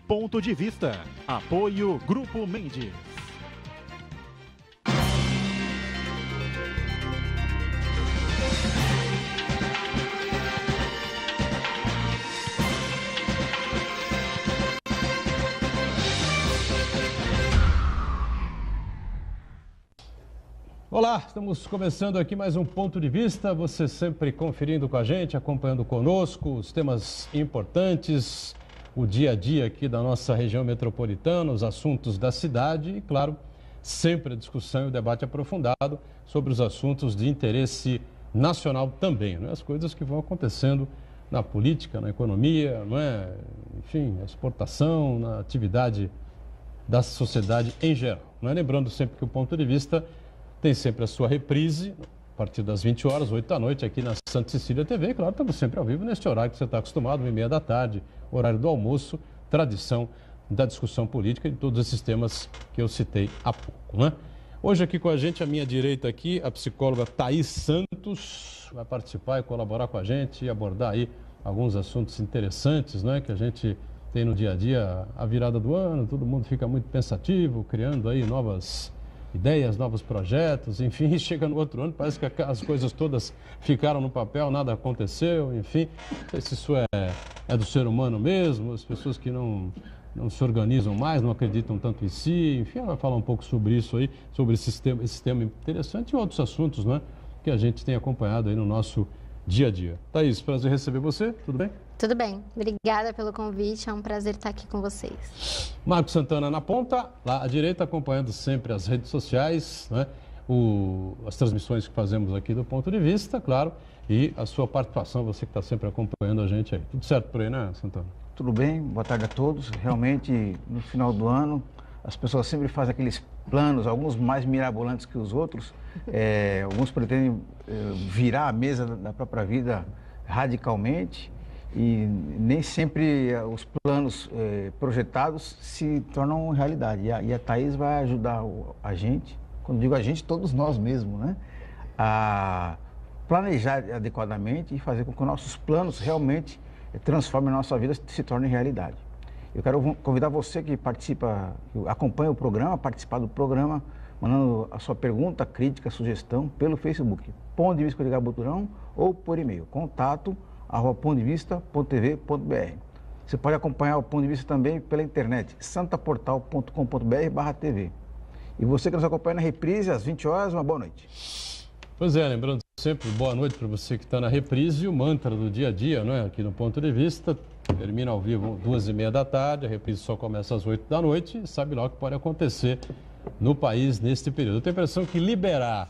Ponto de Vista. Apoio Grupo Mendes. Olá, estamos começando aqui mais um Ponto de Vista, você sempre conferindo com a gente, acompanhando conosco os temas importantes, o dia a dia aqui da nossa região metropolitana, os assuntos da cidade e, claro, sempre a discussão e o debate aprofundado sobre os assuntos de interesse nacional também, né? As coisas que vão acontecendo na política, na economia, não é? Enfim, na exportação, na atividade da sociedade em geral. Não é? Lembrando sempre que o Ponto de Vista tem sempre a sua reprise, a partir das 20 horas, 8 da noite, aqui na Santa Cecília TV. Claro, estamos sempre ao vivo neste horário que você está acostumado, 1h30 da tarde, horário do almoço, tradição da discussão política e de todos esses temas que eu citei há pouco, né? Hoje aqui com a gente, à minha direita aqui, a psicóloga Thaís Santos, vai participar e colaborar com a gente e abordar aí alguns assuntos interessantes, né, que a gente tem no dia a dia, a virada do ano, todo mundo fica muito pensativo, criando aí novas ideias, novos projetos, enfim, chega no outro ano, parece que as coisas todas ficaram no papel, nada aconteceu, enfim, não sei se isso é do ser humano mesmo, as pessoas que não se organizam mais, não acreditam tanto em si, enfim, ela vai falar um pouco sobre isso aí, sobre esse tema interessante e outros assuntos, né, que a gente tem acompanhado aí no nosso dia a dia. Thaís, prazer receber você, tudo bem? Tudo bem, obrigada pelo convite, é um prazer estar aqui com vocês. Marco Santana na ponta, lá à direita, acompanhando sempre as redes sociais, né? As transmissões que fazemos aqui do Ponto de Vista, claro, e a sua participação, você que está sempre acompanhando a gente aí. Tudo certo por aí, né, Santana? Tudo bem, boa tarde a todos. Realmente, no final do ano, as pessoas sempre fazem aqueles planos, alguns mais mirabolantes que os outros. Alguns pretendem virar a mesa da própria vida radicalmente. E nem sempre os planos projetados se tornam realidade. E a Thaís vai ajudar a gente, quando digo a gente, todos nós mesmos, né? A planejar adequadamente e fazer com que nossos planos realmente transformem a nossa vida e se tornem realidade. Eu quero convidar você que participa, que acompanha o programa, participar do programa, mandando a sua pergunta, crítica, sugestão pelo Facebook, Ponto de Vista com Edgar Boturão, ou por e-mail, contato@pondevista.tv.br. Você pode acompanhar o Ponto de Vista também pela internet, santaportal.com.br/tv. E você que nos acompanha na reprise, às 20 horas, uma boa noite. Pois é, lembrando sempre, boa noite para você que está na reprise, e o mantra do dia a dia, não é? Aqui no Ponto de Vista, termina ao vivo 2h30 da tarde, a reprise só começa às 8 da noite, e sabe lá o que pode acontecer no país neste período. Eu tenho a impressão que liberar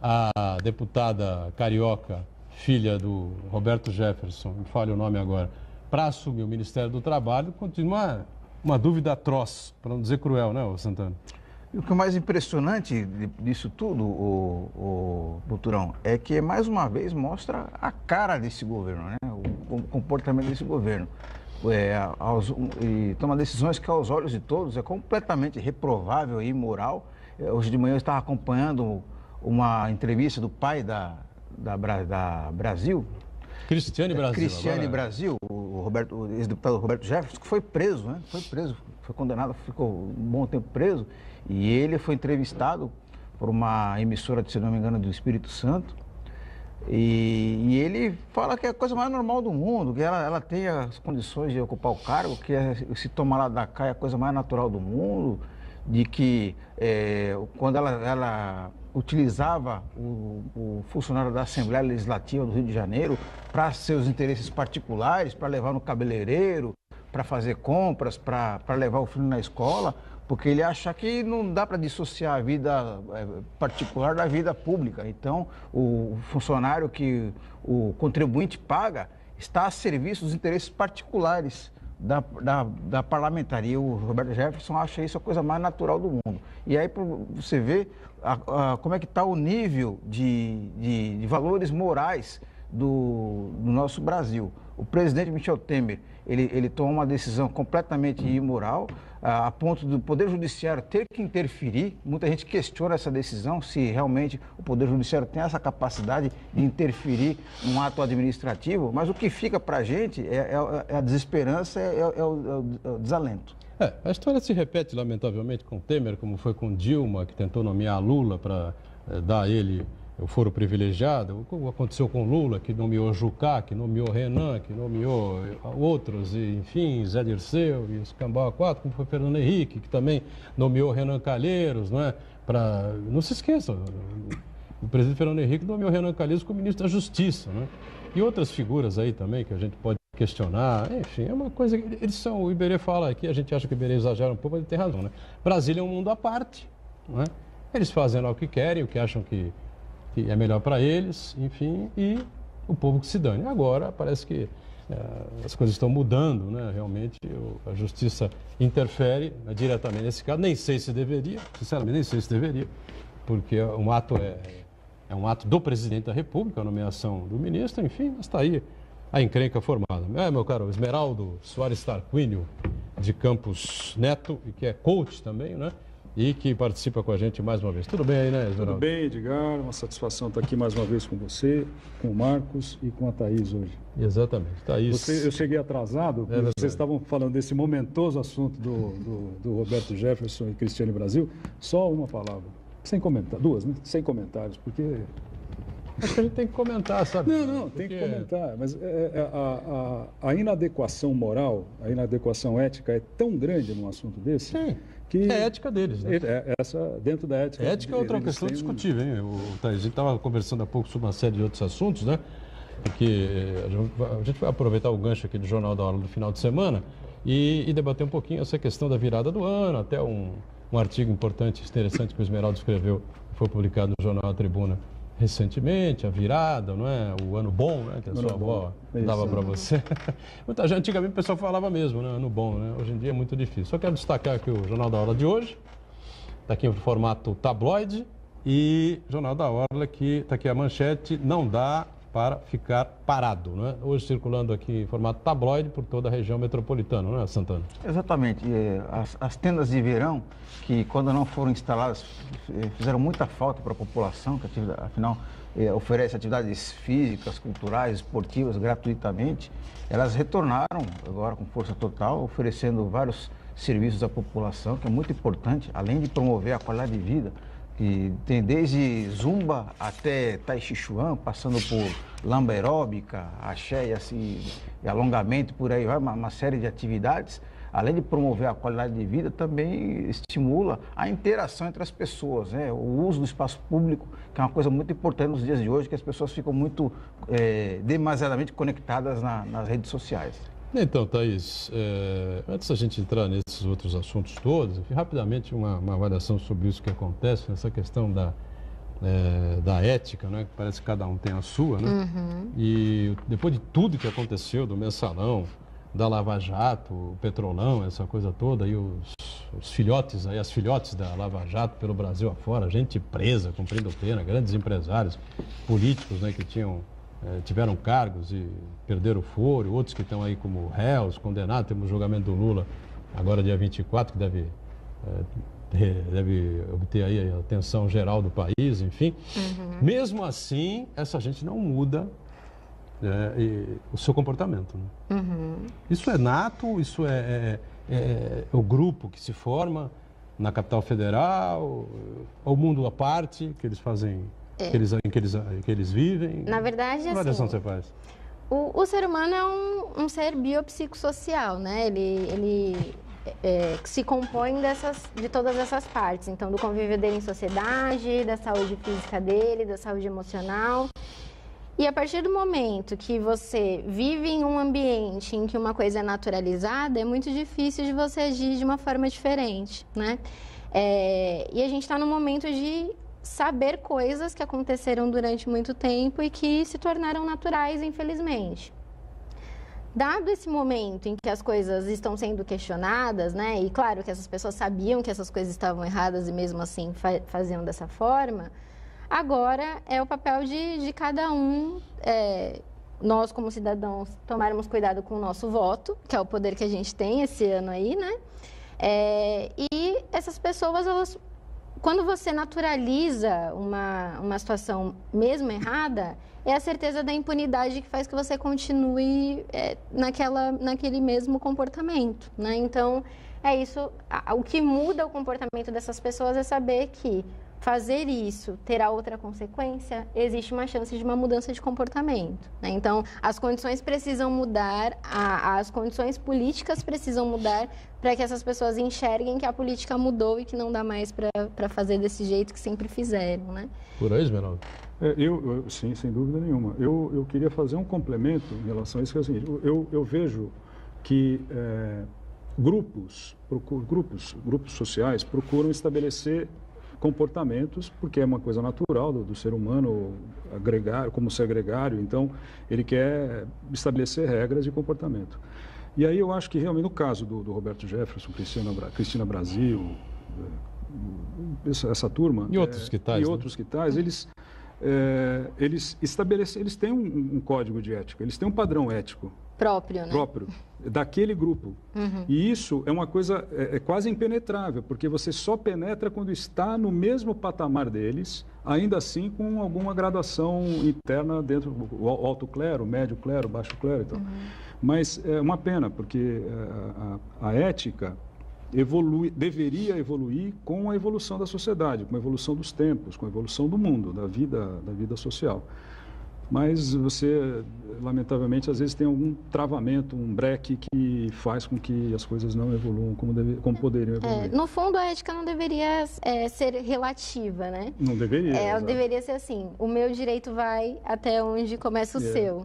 a deputada carioca, filha do Roberto Jefferson, me falha o nome agora, para assumir o Ministério do Trabalho, continua uma dúvida atroz, para não dizer cruel, né, Santana? E o que é mais impressionante disso tudo, o Boturão, é que mais uma vez mostra a cara desse governo, né? O comportamento desse governo. E toma decisões que aos olhos de todos é completamente reprovável e imoral. Hoje de manhã eu estava acompanhando uma entrevista do pai da Brasil. Cristiane Brasil. Cristiane agora... Brasil, o ex-deputado Roberto Jefferson, que foi preso, né? Foi condenado, ficou um bom tempo preso. E ele foi entrevistado por uma emissora, se não me engano, do Espírito Santo. E ele fala que é a coisa mais normal do mundo, que ela tem as condições de ocupar o cargo, que se tomar lá da cá é a coisa mais natural do mundo, de que quando ela utilizava o funcionário da Assembleia Legislativa do Rio de Janeiro para seus interesses particulares, para levar no cabeleireiro, para fazer compras, para levar o filho na escola, porque ele acha que não dá para dissociar a vida particular da vida pública. Então, o funcionário que o contribuinte paga está a serviço dos interesses particulares da parlamentaria. E o Roberto Jefferson acha isso a coisa mais natural do mundo. E aí você vê como é que está o nível de valores morais do nosso Brasil. O presidente Michel Temer, ele tomou uma decisão completamente imoral, a ponto do Poder Judiciário ter que interferir. Muita gente questiona essa decisão, se realmente o Poder Judiciário tem essa capacidade de interferir num ato administrativo, mas o que fica para a gente é a desesperança, é o desalento. A história se repete, lamentavelmente, com Temer, como foi com Dilma, que tentou nomear Lula para dar a ele o foro privilegiado. O que aconteceu com Lula, que nomeou Jucá, que nomeou Renan, que nomeou outros, e, enfim, Zé Dirceu e Escambau 4, como foi Fernando Henrique, que também nomeou Renan Calheiros, não é? Não se esqueça, o presidente Fernando Henrique nomeou Renan Calheiros como ministro da Justiça, né? E outras figuras aí também que a gente pode questionar, enfim, é uma coisa que eles são, o Iberê fala aqui, a gente acha que o Iberê exagera um pouco, mas ele tem razão, né? Brasília é um mundo à parte, não é? Eles fazem lá o que querem, o que acham que é melhor para eles, enfim, e o povo que se dane. Agora parece que as coisas estão mudando, né? Realmente a justiça interfere diretamente nesse caso, nem sei se deveria, sinceramente nem sei se deveria, porque um ato é um ato do presidente da República, a nomeação do ministro, enfim, mas está aí a encrenca formada. Meu caro Esmeraldo Soares Tarquínio, de Campos Neto, e que é coach também, né? E que participa com a gente mais uma vez. Tudo bem aí, né, Esmeraldo? Tudo bem, Edgar. Uma satisfação estar aqui mais uma vez com você, com o Marcos e com a Thaís hoje. Exatamente. Thaís. Eu cheguei atrasado, porque vocês estavam falando desse momentoso assunto do Roberto Jefferson e Cristiane Brasil. Só uma palavra, sem comentar, duas, né? Sem comentários, porque... Acho que a gente tem que comentar, sabe? Não, tem que comentar, mas a inadequação moral, a inadequação ética é tão grande num assunto desse... Sim. Que é a ética deles, né? Dentro da ética... Ética é outra questão discutível, hein? A gente estava conversando há pouco sobre uma série de outros assuntos, né? Porque a gente vai aproveitar o gancho aqui do Jornal da Hora do final de semana e debater um pouquinho essa questão da virada do ano, até um artigo importante, interessante que o Esmeraldo escreveu, foi publicado no Jornal da Tribuna recentemente, a virada, não é? O ano bom, né? Que a sua avó dava para você. Antigamente o pessoal falava mesmo, né? Ano bom, né? Hoje em dia é muito difícil. Só quero destacar aqui o Jornal da Hora de hoje, está aqui em formato tabloide, e Jornal da Hora, que está aqui a manchete, não dá para ficar parado, né? Hoje circulando aqui em formato tabloide por toda a região metropolitana, não é, Santana? Exatamente. As tendas de verão, que quando não foram instaladas, fizeram muita falta para a população, que afinal oferece atividades físicas, culturais, esportivas gratuitamente, elas retornaram agora com força total, oferecendo vários serviços à população, que é muito importante, além de promover a qualidade de vida, que tem desde zumba até tai chi chuan, passando por lamba aeróbica, axé e alongamento, por aí vai, uma série de atividades. Além de promover a qualidade de vida, também estimula a interação entre as pessoas, né? O uso do espaço público, que é uma coisa muito importante nos dias de hoje, que as pessoas ficam muito demasiadamente conectadas nas redes sociais. Então, Thaís, antes da gente entrar nesses outros assuntos todos, enfim, rapidamente uma avaliação sobre isso que acontece, nessa questão da ética, né? Que parece que cada um tem a sua, né? Uhum. E depois de tudo que aconteceu, do Mensalão, da Lava Jato, o Petrolão, essa coisa toda, e os filhotes, aí, as filhotes da Lava Jato pelo Brasil afora, gente presa, cumprindo pena, grandes empresários, políticos, né, que tiveram cargos e perderam o foro, outros que estão aí como réus, condenados. Temos o julgamento do Lula agora dia 24, que deve obter aí a atenção geral do país, enfim. Uhum. Mesmo assim, essa gente não muda o seu comportamento, né? Uhum. Isso é nato, isso é o grupo que se forma na capital federal, o mundo à parte que eles fazem, que eles vivem. Na verdade, que avaliação você faz? O ser humano é um ser biopsicossocial, né? Ele se compõe de todas essas partes. Então, do convívio dele em sociedade, da saúde física dele, da saúde emocional. E a partir do momento que você vive em um ambiente em que uma coisa é naturalizada, é muito difícil de você agir de uma forma diferente, né? E a gente está num momento de saber coisas que aconteceram durante muito tempo e que se tornaram naturais, infelizmente. Dado esse momento em que as coisas estão sendo questionadas, né? E claro que essas pessoas sabiam que essas coisas estavam erradas e mesmo assim faziam dessa forma, Agora é o papel de cada um, nós como cidadãos, tomarmos cuidado com o nosso voto, que é o poder que a gente tem esse ano aí, né? E essas pessoas, elas, quando você naturaliza uma situação mesmo errada, é a certeza da impunidade que faz que você continue naquele mesmo comportamento, né? Então, é isso. O que muda o comportamento dessas pessoas é saber que fazer isso terá outra consequência, existe uma chance de uma mudança de comportamento, né? Então, as condições precisam mudar, as condições políticas precisam mudar para que essas pessoas enxerguem que a política mudou e que não dá mais para fazer desse jeito que sempre fizeram, né? Por aí, Esmeralda? Sim, sem dúvida nenhuma. Eu queria fazer um complemento em relação a isso, que é o seguinte, eu vejo que grupos sociais procuram estabelecer comportamentos, porque é uma coisa natural do ser humano agregar, como ser gregário, então ele quer estabelecer regras de comportamento. E aí eu acho que realmente no caso do Roberto Jefferson, Cristina Brasil, essa turma e outros que tais, eles estabelecem, eles têm um código de ética, eles têm um padrão ético próprio, né? Próprio daquele grupo. E isso é uma coisa quase impenetrável, porque você só penetra quando está no mesmo patamar deles, ainda assim com alguma graduação interna dentro do alto clero, médio clero, baixo clero e tal. Mas é uma pena, porque a ética deveria evoluir com a evolução da sociedade, com a evolução dos tempos, com a evolução do mundo, da vida social. Mas você, lamentavelmente, às vezes tem algum travamento, um breque que faz com que as coisas não evoluam como poderiam evoluir. No fundo, a ética não deveria ser relativa, né? Não deveria. Ela deveria ser assim, o meu direito vai até onde começa o seu.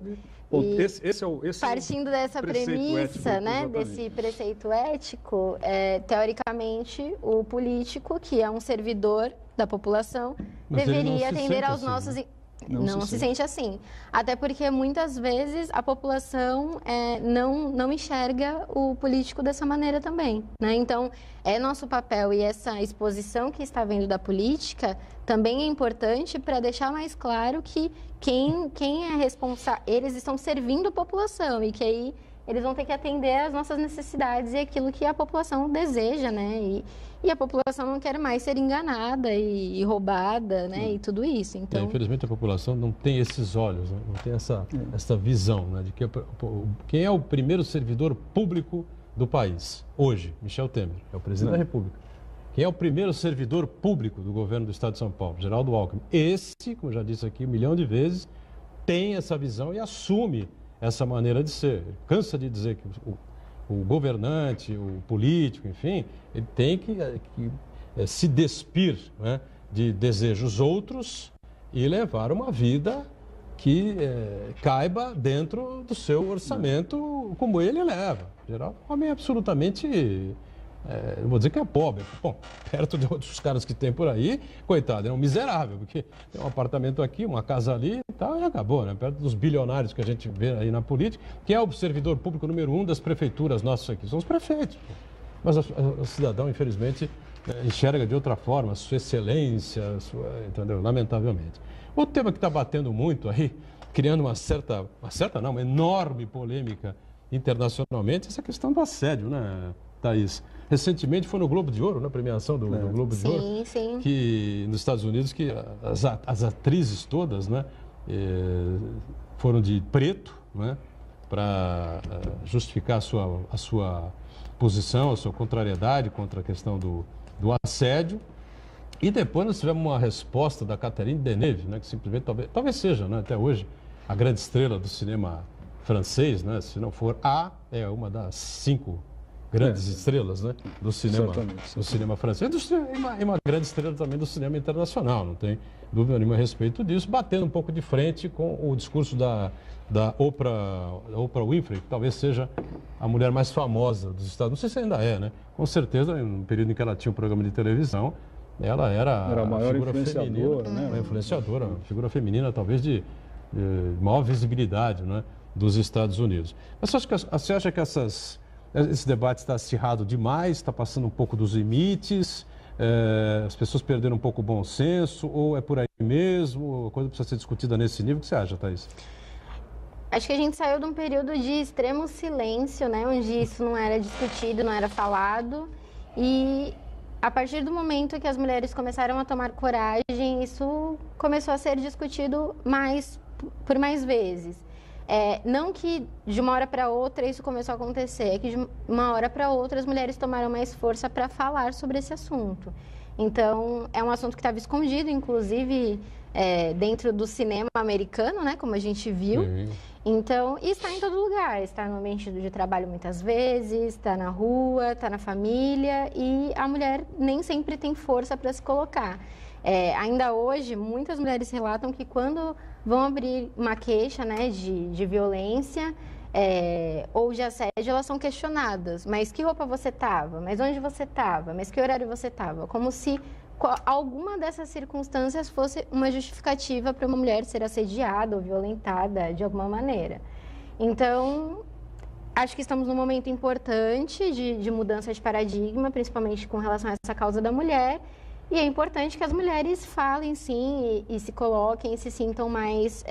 Partindo dessa premissa, ético, né, desse preceito ético, teoricamente, o político, que é um servidor da população, deveria atender aos nossos... Não se sente assim. Até porque, muitas vezes, a população não enxerga o político dessa maneira também, né? Então, é nosso papel, e essa exposição que está vendo da política também é importante para deixar mais claro que quem é responsável, eles estão servindo a população, e que aí eles vão ter que atender às nossas necessidades e aquilo que a população deseja, né? E a população não quer mais ser enganada e roubada, né? E tudo isso. Então, infelizmente, a população não tem esses olhos, né? Não tem essa visão, né? De que quem é o primeiro servidor público do país hoje? Michel Temer, é o presidente da República. Quem é o primeiro servidor público do governo do Estado de São Paulo? Geraldo Alckmin. Esse, como já disse aqui 1 milhão de vezes, tem essa visão e assume essa maneira de ser. Ele cansa de dizer que o governante, o político, enfim, ele tem que se despir, né, de desejos outros e levar uma vida que caiba dentro do seu orçamento, como ele leva. Geraldo é um homem absolutamente... não vou dizer que é pobre. Bom, perto de outros caras que tem por aí, coitado, é um miserável, porque tem um apartamento aqui, uma casa ali e tal, e acabou, né? Perto dos bilionários que a gente vê aí na política, que é o servidor público número 1 das prefeituras nossas aqui, são os prefeitos. Mas o cidadão, infelizmente, enxerga de outra forma a sua excelência, entendeu? Lamentavelmente. Outro tema que está batendo muito aí, criando uma enorme polêmica internacionalmente, essa questão do assédio, né, Thaís? Recentemente foi no Globo de Ouro, na premiação do Globo de Ouro, que nos Estados Unidos, que as atrizes todas, né, foram de preto, né, para justificar a sua posição, a sua contrariedade contra a questão do assédio. E depois nós tivemos uma resposta da Catherine Deneuve, né, que simplesmente talvez seja, né, até hoje, a grande estrela do cinema francês, né, se não for uma das 5 grandes estrelas, né, do cinema francês, e uma grande estrela também do cinema internacional, não tem dúvida nenhuma a respeito disso, batendo um pouco de frente com o discurso da Oprah Winfrey, que talvez seja a mulher mais famosa dos Estados Unidos, não sei se ainda é, né, com certeza, no período em que ela tinha um programa de televisão, ela era a maior influenciadora, feminina, né, uma influenciadora, uma figura feminina talvez de maior visibilidade, né, dos Estados Unidos. Mas você acha que esse debate está acirrado demais, está passando um pouco dos limites? As pessoas perderam um pouco o bom senso, ou é por aí mesmo? A coisa precisa ser discutida nesse nível. O que você acha, Thaís? Acho que a gente saiu de um período de extremo silêncio, né? Onde isso não era discutido, não era falado. E a partir do momento que as mulheres começaram a tomar coragem, isso começou a ser discutido por mais vezes. Não que de uma hora para outra isso começou a acontecer, é que de uma hora para outra as mulheres tomaram mais força para falar sobre esse assunto. Então, é um assunto que estava escondido, inclusive dentro do cinema americano, né? Como a gente viu. Uhum. Então, e está em todo lugar, está no ambiente de trabalho muitas vezes, está na rua, está na família, e a mulher nem sempre tem força para se colocar. Ainda hoje, muitas mulheres relatam que quando vão abrir uma queixa, né, de violência ou de assédio, elas são questionadas. Mas que roupa você estava? Mas onde você estava? Mas que horário você estava? Como se alguma dessas circunstâncias fosse uma justificativa para uma mulher ser assediada ou violentada de alguma maneira. Então, acho que estamos num momento importante de mudança de paradigma, principalmente com relação a essa causa da mulher. E é importante que as mulheres falem, sim, e se coloquem, e se sintam mais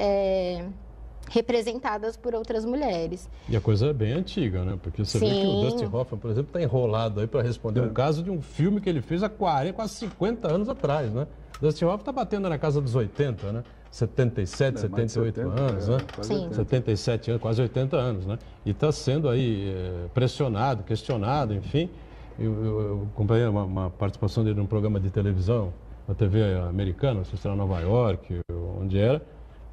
representadas por outras mulheres. E a coisa é bem antiga, né? Porque você vê que o Dustin Hoffman, por exemplo, está enrolado aí para responder um caso de um filme que ele fez há 40, quase 50 anos atrás, né? Dustin Hoffman está batendo na casa dos 80, né? 77, 78 anos, né? Sim. 77 anos, quase 80 anos, né? E está sendo aí pressionado, questionado, enfim. Eu acompanhei uma participação dele num programa de televisão, na TV americana, não sei se era Nova York, onde era,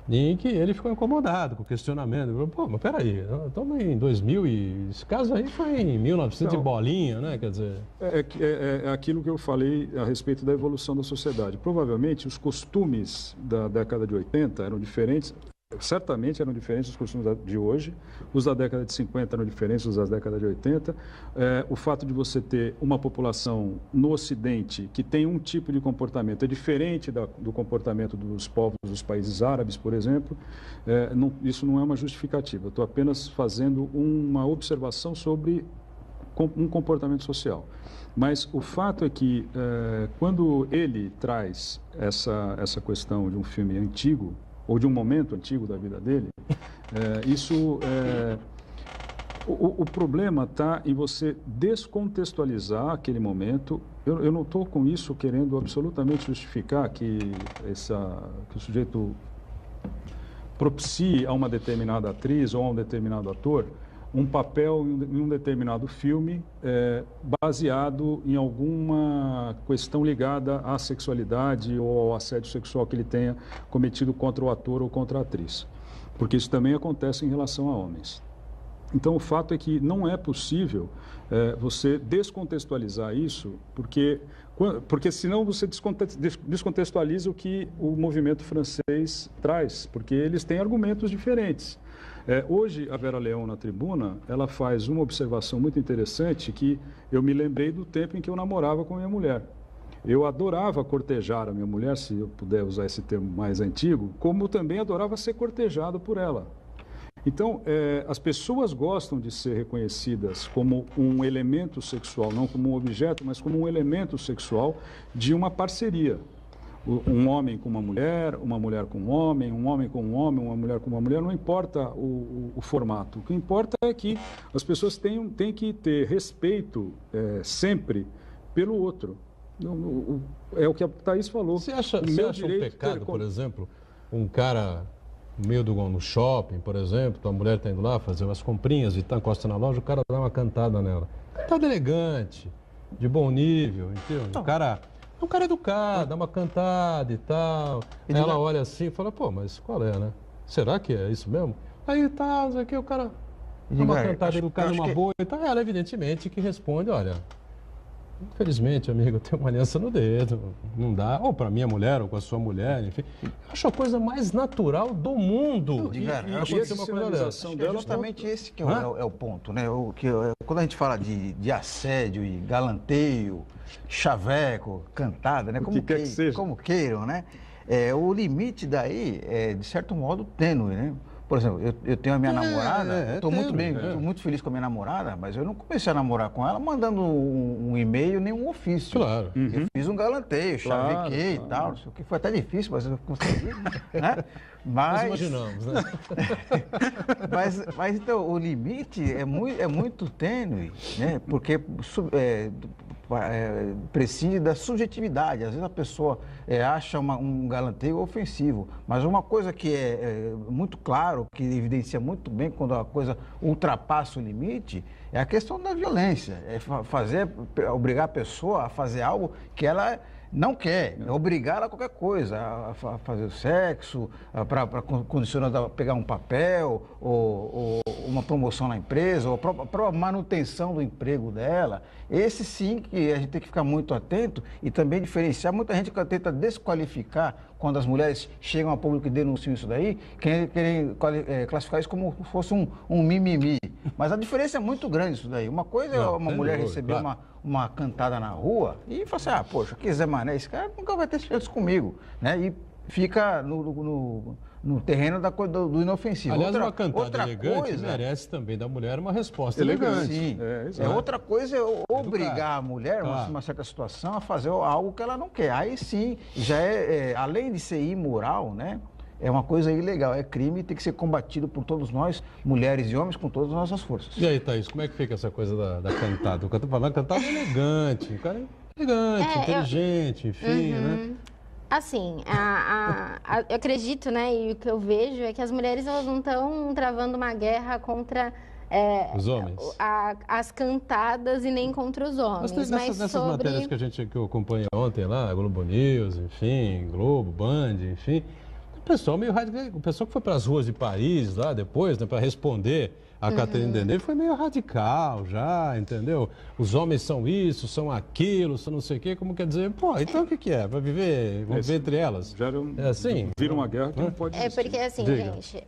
em que ele ficou incomodado com o questionamento. Ele falou, pô, mas peraí, estamos em 2000 e esse caso aí foi em 1900 e bolinha, né? Quer dizer... É aquilo que eu falei a respeito da evolução da sociedade. Provavelmente os costumes da década de 80 eram diferentes. Certamente eram diferentes dos costumes de hoje, os da década de 50 eram diferentes dos da década de 80. O fato de você ter uma população no Ocidente que tem um tipo de comportamento é diferente do comportamento dos povos dos países árabes, por exemplo, isso não é uma justificativa. Eu estou apenas fazendo uma observação sobre um comportamento social. Mas o fato é que, quando ele traz essa questão de um filme antigo, ou de um momento antigo da vida dele, o problema está em você descontextualizar aquele momento. Eu não estou com isso querendo absolutamente justificar que o sujeito propicie a uma determinada atriz ou a um determinado ator um papel em um determinado filme baseado em alguma questão ligada à sexualidade ou ao assédio sexual que ele tenha cometido contra o ator ou contra a atriz. Porque isso também acontece em relação a homens. Então, o fato é que não é possível você descontextualizar isso, porque senão você descontextualiza o que o movimento francês traz, porque eles têm argumentos diferentes. Hoje, a Vera Leão, na tribuna, ela faz uma observação muito interessante que eu me lembrei do tempo em que eu namorava com a minha mulher. Eu adorava cortejar a minha mulher, se eu puder usar esse termo mais antigo, como também adorava ser cortejado por ela. Então, as pessoas gostam de ser reconhecidas como um elemento sexual, não como um objeto, mas como um elemento sexual de uma parceria. Um homem com uma mulher com um homem com um homem, uma mulher com uma mulher, não importa o formato. O que importa é que as pessoas têm que ter respeito sempre pelo outro. É o que a Thaís falou. Você acha um pecado, por exemplo, um cara no meio no shopping, por exemplo, tua mulher está indo lá fazer umas comprinhas e está encostando na loja, o cara dá uma cantada nela. Cantada elegante, de bom nível, entendeu? O cara educado, dá uma cantada e tal. Aí ela olha assim e fala, pô, mas qual é, né? Será que é isso mesmo? Aí tá, aqui o cara dá uma cantada educada, uma boa e tal. Ela, evidentemente, que responde, olha, infelizmente, amigo, eu tenho uma aliança no dedo, não dá. Ou para minha mulher, ou com a sua mulher, enfim. Eu acho a coisa mais natural do mundo. É justamente esse que é o ponto, né? Quando a gente fala de assédio e galanteio, chaveco, cantada, né? Como queiram, né? O limite daí é, de certo modo, tênue, né? Por exemplo, eu tenho a minha namorada, estou muito bem, é. estou muito feliz com a minha namorada, mas eu não comecei a namorar com ela mandando um e-mail nem um ofício. Claro. Eu fiz um galanteio, chavequei e tal, não sei o que, foi até difícil, mas eu consegui, né? Nós imaginamos, né? mas então, o limite é muito tênue, né? Porque prescinde da subjetividade. Às vezes a pessoa acha um galanteio ofensivo, mas uma coisa que é muito claro, que evidencia muito bem quando a coisa ultrapassa o limite, é a questão da violência. É obrigar a pessoa a fazer algo que ela não quer, é obrigar ela a qualquer coisa, a fazer o sexo, para condicionar a pegar um papel, ou uma promoção na empresa, ou a própria manutenção do emprego dela. Esse sim que a gente tem que ficar muito atento e também diferenciar. Muita gente que tenta desqualificar quando as mulheres chegam a público e denunciam isso daí, querem classificar isso como se fosse um mimimi. Mas a diferença é muito grande isso daí. Uma coisa é uma mulher receber uma cantada na rua e falar assim, poxa, que Zé Mané, esse cara nunca vai ter chance comigo, né? E fica no terreno do inofensivo. Aliás, uma cantada elegante merece também da mulher uma resposta elegante. Sim. Outra coisa é obrigar a mulher, numa certa situação, a fazer algo que ela não quer. Aí sim, já além de ser imoral, né? É uma coisa ilegal, é crime e tem que ser combatido por todos nós, mulheres e homens, com todas as nossas forças. E aí, Thaís, como é que fica essa coisa da cantada? O que eu tô falando, cantada é elegante, o cara é elegante, inteligente, enfim, né? Assim, eu acredito, né, e o que eu vejo é que as mulheres elas não estão travando uma guerra contra os homens, as cantadas e nem contra os homens. Mas nessas matérias que eu acompanhei ontem lá, Globo News, enfim, Globo, Band, enfim, o pessoal meio radical, o pessoal que foi para as ruas de Paris lá depois, né, para responder a Catherine Deneuve foi meio radical já, entendeu? Os homens são isso, são aquilo, são não sei o quê, como quer dizer, então o que é? Vai viver, vamos viver entre elas? É assim? Vira uma guerra que não pode existir. Porque assim, gente,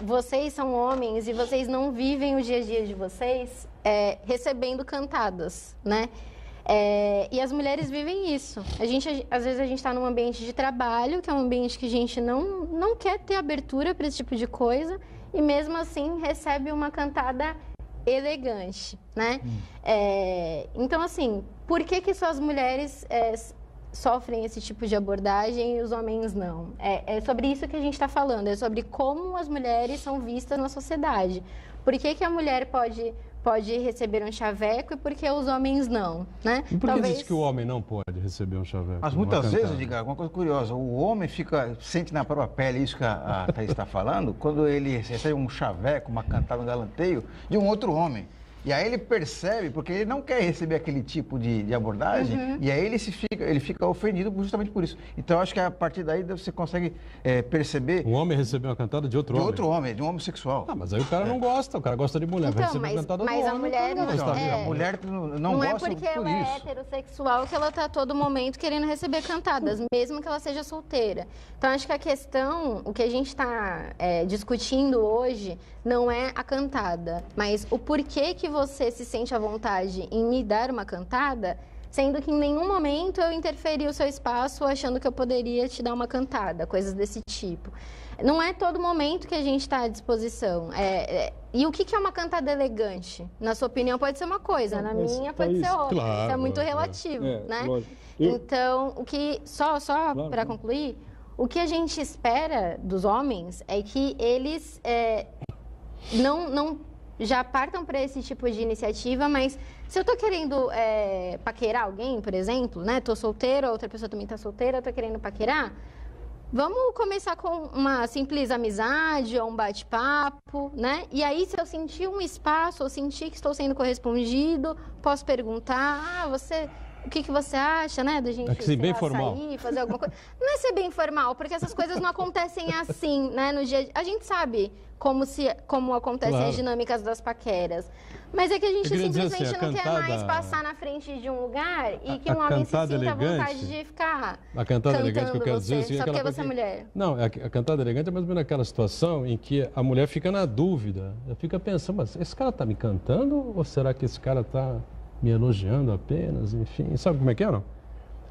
vocês são homens e vocês não vivem o dia a dia de vocês recebendo cantadas, né? E as mulheres vivem isso. Às vezes a gente está num ambiente de trabalho, que é um ambiente que a gente não quer ter abertura para esse tipo de coisa, e mesmo assim recebe uma cantada elegante, né? Então, assim, por que só as mulheres sofrem esse tipo de abordagem e os homens não? É sobre isso que a gente está falando, é sobre como as mulheres são vistas na sociedade. Por que a mulher pode receber um chaveco e por que os homens não, né? E por que diz que o homem não pode receber um chaveco? Mas muitas vezes, Edgar, uma coisa curiosa, o homem sente na própria pele isso que a Thaís está falando, quando ele recebe um chaveco, uma cantada, um galanteio de um outro homem. E aí ele percebe, porque ele não quer receber aquele tipo de abordagem, e aí ele fica ofendido justamente por isso. Então, eu acho que a partir daí você consegue perceber... Um homem receber uma cantada de outro homem? De outro homem, de um homossexual. Mas aí o cara não gosta, o cara gosta de mulher, vai receber uma cantada do homem. Mas a mulher a mulher não gosta porque por ela isso. É heterossexual que ela está a todo momento querendo receber cantadas, mesmo que ela seja solteira. Então, acho que a questão, o que a gente está discutindo hoje, não é a cantada, mas o porquê que você se sente à vontade em me dar uma cantada, sendo que em nenhum momento eu interferi o seu espaço achando que eu poderia te dar uma cantada, coisas desse tipo. Não é todo momento que a gente está à disposição. E o que é uma cantada elegante? Na sua opinião pode ser uma coisa, na minha pode ser outra. Claro, isso é muito relativo, né? Lógico. Então, só para concluir, o que a gente espera dos homens é que eles não já partam para esse tipo de iniciativa, mas se eu tô querendo paquerar alguém, por exemplo, né? Tô solteira, outra pessoa também tá solteira, tô querendo paquerar, vamos começar com uma simples amizade ou um bate-papo, né? E aí, se eu sentir um espaço, ou sentir que estou sendo correspondido, posso perguntar, o que você acha, né, da gente bem formal. Sair, fazer alguma coisa? Não é ser bem formal, porque essas coisas não acontecem assim, né, no dia... A gente sabe como acontecem as dinâmicas das paqueras, mas é que a gente simplesmente assim, não quer mais passar na frente de um lugar e que um homem se sinta à vontade de ficar a cantada elegante que eu quero dizer, só porque você é mulher. Não, a cantada elegante é mais ou menos aquela situação em que a mulher fica na dúvida, ela fica pensando, mas esse cara tá me cantando ou será que esse cara tá me elogiando apenas, enfim, sabe como é que é, não?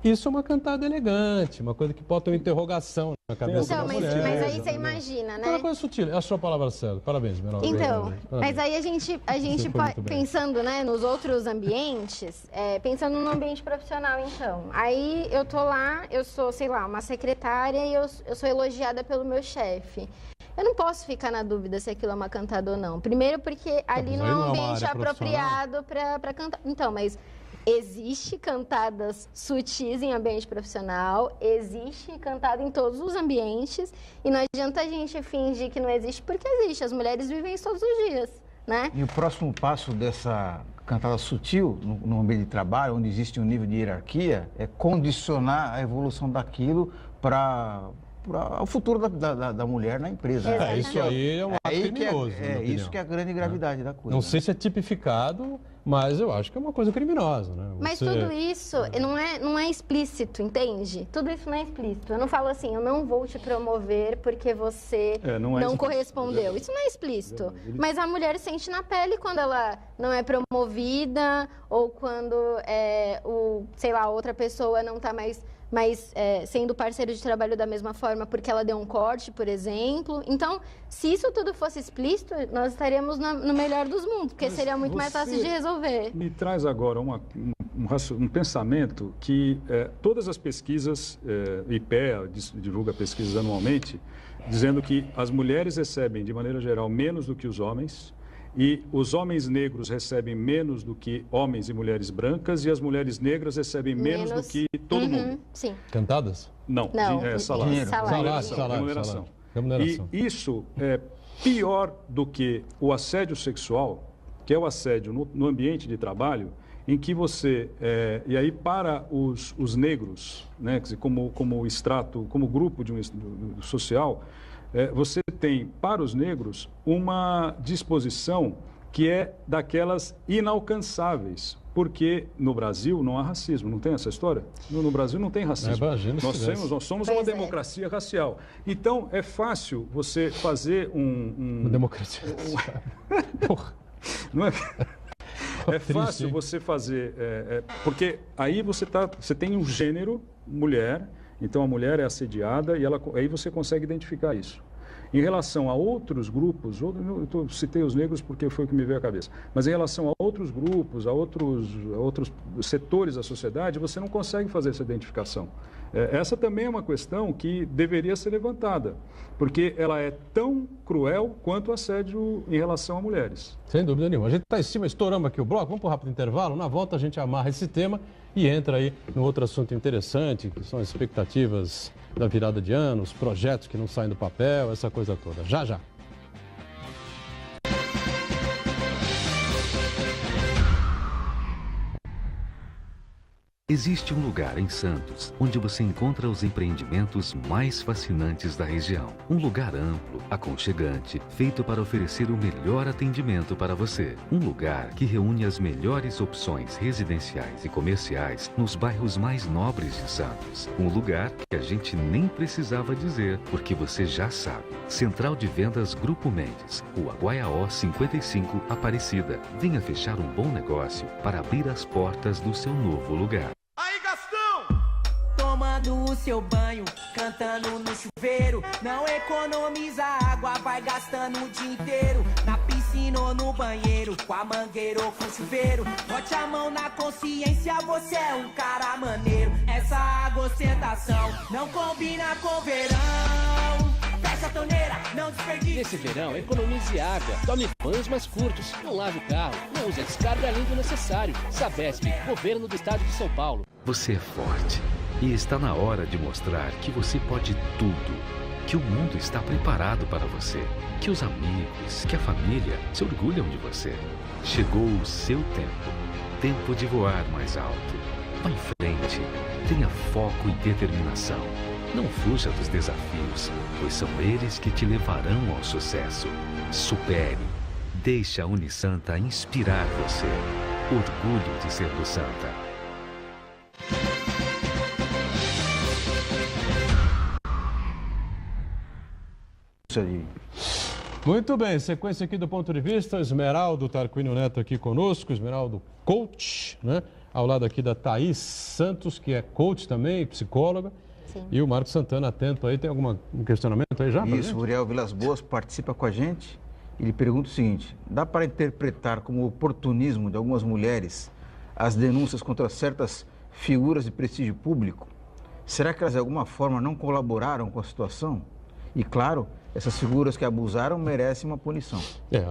Isso é uma cantada elegante, uma coisa que pode ter uma interrogação na cabeça Então, da mas mulher. aí você imagina, né? É uma coisa sutil, é a sua palavra certa. Parabéns, Esmeralda. Então, Parabéns. mas aí a gente Você foi muito bem. pensando, né, nos outros ambientes, pensando no ambiente profissional, então. Aí eu tô lá, eu sou, sei lá, uma secretária e eu sou elogiada pelo meu chefe. Eu não posso ficar na dúvida se aquilo é uma cantada ou não. Primeiro porque ali mas não aí é não é um uma ambiente área apropriado para cantar. Então, mas existe cantadas sutis em ambiente profissional, existe cantada em todos os ambientes e não adianta a gente fingir que não existe porque existe. As mulheres vivem isso todos os dias, né? E o próximo passo dessa cantada sutil no ambiente de trabalho, onde existe um nível de hierarquia, é condicionar a evolução daquilo para o futuro da mulher na empresa. Isso aí é um ato criminoso. na minha Isso opinião. que é a grande gravidade da coisa. Não sei se é tipificado, mas eu acho que é uma coisa criminosa, né? Mas Você- tudo isso não é explícito, entende? Tudo isso não é explícito. Eu não falo assim, eu não vou te promover porque você não é não explícito. correspondeu. Isso não é explícito. Mas a mulher sente na pele quando ela não é promovida ou quando, sei lá, outra pessoa não está mais sendo parceiro de trabalho da mesma forma porque ela deu um corte, por exemplo. Então, se isso tudo fosse explícito, nós estaríamos no melhor dos mundos, porque seria muito mais fácil de resolver. Me traz agora um pensamento que todas as pesquisas, IPEA divulga pesquisas anualmente, dizendo que as mulheres recebem, de maneira geral, menos do que os homens, e os homens negros recebem menos do que homens e mulheres brancas, e as mulheres negras recebem menos do que todo mundo. Sim. Cantadas? Não, salário. Dinheiro. Salário. Remuneração. E isso é pior do que o assédio sexual, que é o assédio no ambiente de trabalho, em que você, e aí para os negros, né, quer dizer, como extrato, como grupo do social, você tem para os negros uma disposição que é daquelas inalcançáveis, porque no Brasil não há racismo, não tem essa história? No Brasil não tem racismo. Imagina se tivesse. Nós somos uma democracia racial. Então, é fácil você fazer Uma democracia. Porra. Não é? É Triste, fácil hein? você fazer, porque aí você tem um gênero, mulher, então a mulher é assediada e aí você consegue identificar isso. Em relação a outros grupos, eu citei os negros porque foi o que me veio à cabeça, mas em relação a outros grupos, a outros setores da sociedade, você não consegue fazer essa identificação. Essa também é uma questão que deveria ser levantada, porque ela é tão cruel quanto o assédio em relação a mulheres. Sem dúvida nenhuma. A gente está em cima, estouramos aqui o bloco, vamos para um rápido intervalo. Na volta a gente amarra esse tema e entra aí no outro assunto interessante, que são as expectativas da virada de ano, os projetos que não saem do papel, essa coisa toda. Já, já. Existe um lugar em Santos onde você encontra os empreendimentos mais fascinantes da região. Um lugar amplo, aconchegante, feito para oferecer o melhor atendimento para você. Um lugar que reúne as melhores opções residenciais e comerciais nos bairros mais nobres de Santos. Um lugar que a gente nem precisava dizer, porque você já sabe. Central de Vendas Grupo Mendes, Rua Guaiaó 55, Aparecida. Venha fechar um bom negócio para abrir as portas do seu novo lugar. Tomando o seu banho, cantando no chuveiro. Não economiza água, vai gastando o dia inteiro. Na piscina ou no banheiro, com a mangueira ou com o chuveiro. Bote a mão na consciência, você é um cara maneiro. Essa água ostentação não combina com verão. Fecha a torneira, não desperdice. Nesse verão, economize água, tome banhos mais curtos, não lave o carro, não use a descarga além do necessário. Sabesp, Governo do Estado de São Paulo. Você é forte e está na hora de mostrar que você pode tudo, que o mundo está preparado para você, que os amigos, que a família se orgulham de você. Chegou o seu tempo de voar mais alto. Vá em frente, tenha foco e determinação. Não fuja dos desafios, pois são eles que te levarão ao sucesso. Supere. Deixe a Unisanta inspirar você. Orgulho de ser do Santa. Muito bem, sequência aqui do Ponto de Vista, Esmeraldo Tarquínio Neto aqui conosco, Esmeraldo Coach, né? Ao lado aqui da Thaís Santos, que é coach também, psicóloga. Sim. E o Marcos Santana, atento aí. Tem algum questionamento aí já? Isso, o Uriel Vilas Boas participa com a gente. Ele pergunta o seguinte: dá para interpretar como oportunismo de algumas mulheres as denúncias contra certas figuras de prestígio público? Será que elas de alguma forma não colaboraram com a situação? E claro, essas figuras que abusaram merecem uma punição.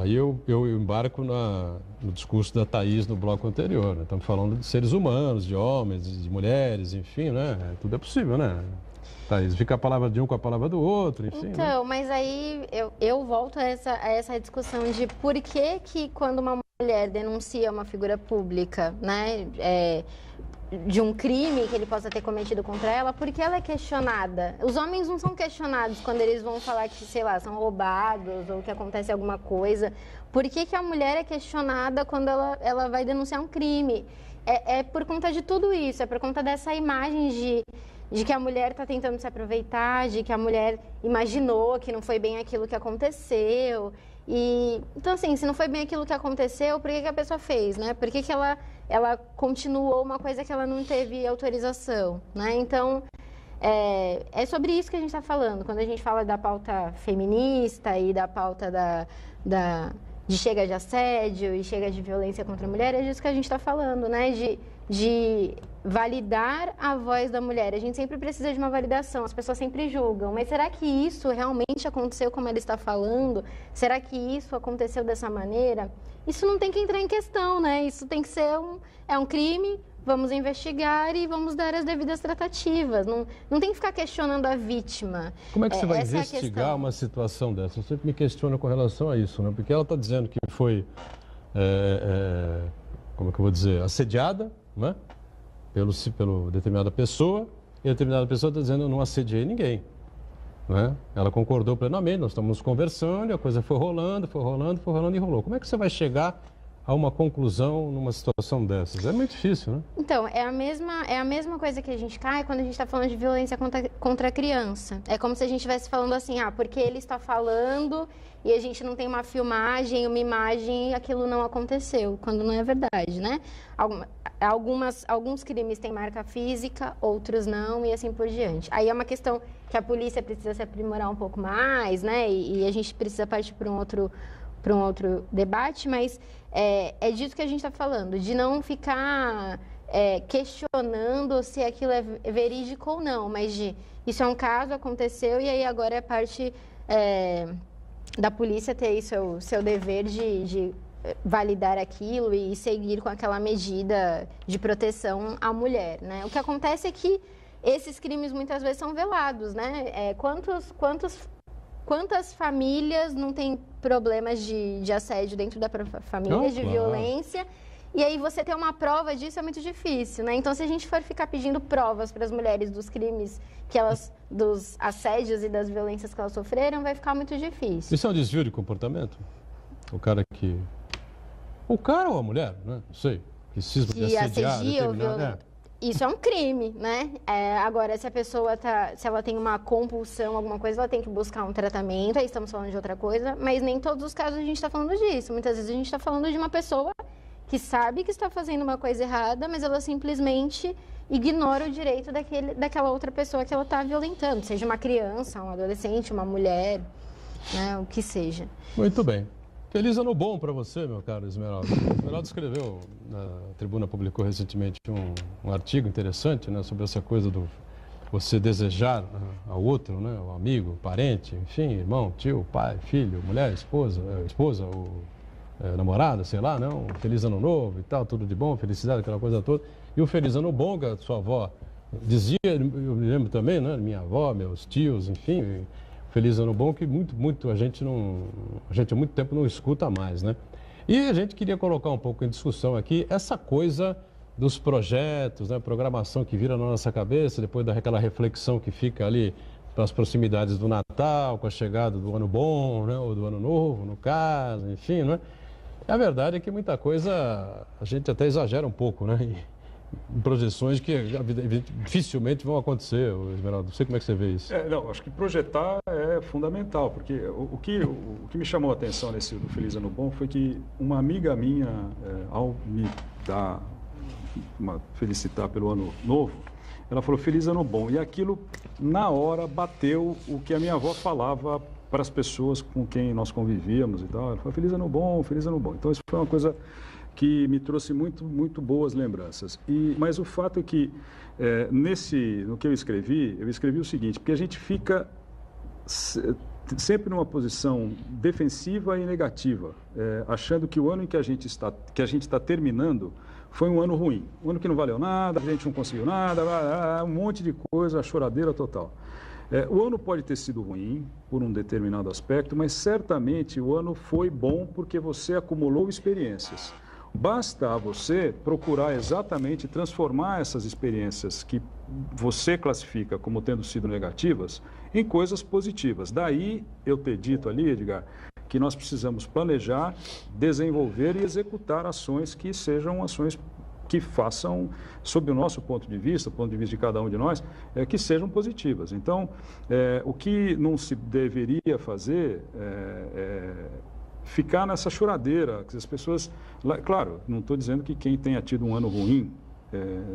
Aí eu embarco no discurso da Thaís no bloco anterior, né? Estamos falando de seres humanos, de homens, de mulheres, enfim, né? Tudo é possível, né? Thaís, fica a palavra de um com a palavra do outro, enfim. Então, né? mas aí eu volto a essa discussão de por que quando uma mulher denuncia uma figura pública, né, de um crime que ele possa ter cometido contra ela, por que ela é questionada? Os homens não são questionados quando eles vão falar que, sei lá, são roubados ou que acontece alguma coisa. Por que a mulher é questionada quando ela vai denunciar um crime? É por conta de tudo isso, é por conta dessa imagem de que a mulher está tentando se aproveitar, de que a mulher imaginou que não foi bem aquilo que aconteceu. Então, assim, se não foi bem aquilo que aconteceu, por que a pessoa fez, né? Por que ela continuou uma coisa que ela não teve autorização, né? Então, é sobre isso que a gente está falando. Quando a gente fala da pauta feminista e da pauta de chega de assédio e chega de violência contra a mulher, é disso que a gente está falando, né? De validar a voz da mulher. A gente sempre precisa de uma validação, as pessoas sempre julgam, mas será que isso realmente aconteceu como ela está falando? Será que isso aconteceu dessa maneira? Isso não tem que entrar em questão, né? Isso tem que ser um crime, vamos investigar e vamos dar as devidas tratativas. Não tem que ficar questionando a vítima. Como é que você vai investigar uma situação dessa? Eu sempre me questiono com relação a isso, né? Porque ela está dizendo que foi, como é que eu vou dizer, assediada, né? Pelo determinada pessoa, e a determinada pessoa está dizendo: eu não assediei ninguém. Né? Ela concordou plenamente, nós estamos conversando, e a coisa foi rolando e rolou. Como é que você vai chegar a uma conclusão numa situação dessas? É muito difícil, né? Então, é a mesma coisa que a gente cai quando a gente está falando de violência contra a criança. É como se a gente estivesse falando assim, porque ele está falando e a gente não tem uma filmagem, uma imagem, e aquilo não aconteceu, quando não é verdade, né? Alguns crimes têm marca física, outros não, e assim por diante. Aí é uma questão que a polícia precisa se aprimorar um pouco mais, né? E a gente precisa partir para um outro debate, mas é disso que a gente está falando, de não ficar questionando se aquilo é verídico ou não, mas isso é um caso, aconteceu, e aí agora é parte da polícia ter seu dever de validar aquilo e seguir com aquela medida de proteção à mulher, né? O que acontece é que esses crimes muitas vezes são velados, né? Quantas famílias não têm problemas de assédio dentro da família, de violência? E aí você ter uma prova disso é muito difícil, né? Então, se a gente for ficar pedindo provas para as mulheres dos crimes dos assédios e das violências que elas sofreram, vai ficar muito difícil. Isso é um desvio de comportamento? O cara ou a mulher, né? Não sei. Que cisma de assediar, determinar, Isso é um crime, né? Agora, se a pessoa se ela tem uma compulsão, alguma coisa, ela tem que buscar um tratamento, aí estamos falando de outra coisa, mas nem todos os casos a gente está falando disso. Muitas vezes a gente está falando de uma pessoa que sabe que está fazendo uma coisa errada, mas ela simplesmente ignora o direito daquela outra pessoa que ela está violentando, seja uma criança, um adolescente, uma mulher, né? O que seja. Muito bem. Feliz ano bom para você, meu caro Esmeralda. Esmeralda escreveu, na Tribuna publicou recentemente um artigo interessante, né, sobre essa coisa do você desejar ao outro, né, o amigo, parente, enfim, irmão, tio, pai, filho, mulher, esposa ou namorada, sei lá, não, feliz ano novo e tal, tudo de bom, felicidade, aquela coisa toda. E o feliz ano bom que a sua avó dizia, eu me lembro também, né, minha avó, meus tios, enfim... Feliz ano bom, que a gente há muito tempo não escuta mais, né? E a gente queria colocar um pouco em discussão aqui essa coisa dos projetos, né? Programação que vira na nossa cabeça, depois daquela reflexão que fica ali para as proximidades do Natal, com a chegada do ano bom, né? Ou do ano novo, no caso, enfim, né? A verdade é que muita coisa a gente até exagera um pouco, né? Em projeções que dificilmente vão acontecer, Esmeralda. Não sei como é que você vê isso. Não, acho que projetar é fundamental, porque o que me chamou a atenção nesse do Feliz Ano Bom foi que uma amiga minha, ao me dar felicitar pelo ano novo, ela falou feliz ano bom. E aquilo, na hora, bateu o que a minha avó falava para as pessoas com quem nós convivíamos e tal. Ela falou feliz ano bom, feliz ano bom. Então isso foi uma coisa que me trouxe muito boas lembranças. Mas o fato é que no que eu escrevi o seguinte, porque a gente fica sempre numa posição defensiva e negativa, achando que o ano em que a gente está terminando foi um ano ruim, um ano que não valeu nada, a gente não conseguiu nada, um monte de coisa, a choradeira total. O ano pode ter sido ruim por um determinado aspecto, mas certamente o ano foi bom porque você acumulou experiências. Basta a você procurar exatamente transformar essas experiências que você classifica como tendo sido negativas em coisas positivas. Daí eu ter dito ali, Edgar, que nós precisamos planejar, desenvolver e executar ações que sejam ações que façam, sob o nosso ponto de vista, o ponto de vista de cada um de nós, que sejam positivas. Então, o que não se deveria fazer ficar nessa choradeira, que as pessoas... Claro, não estou dizendo que quem tenha tido um ano ruim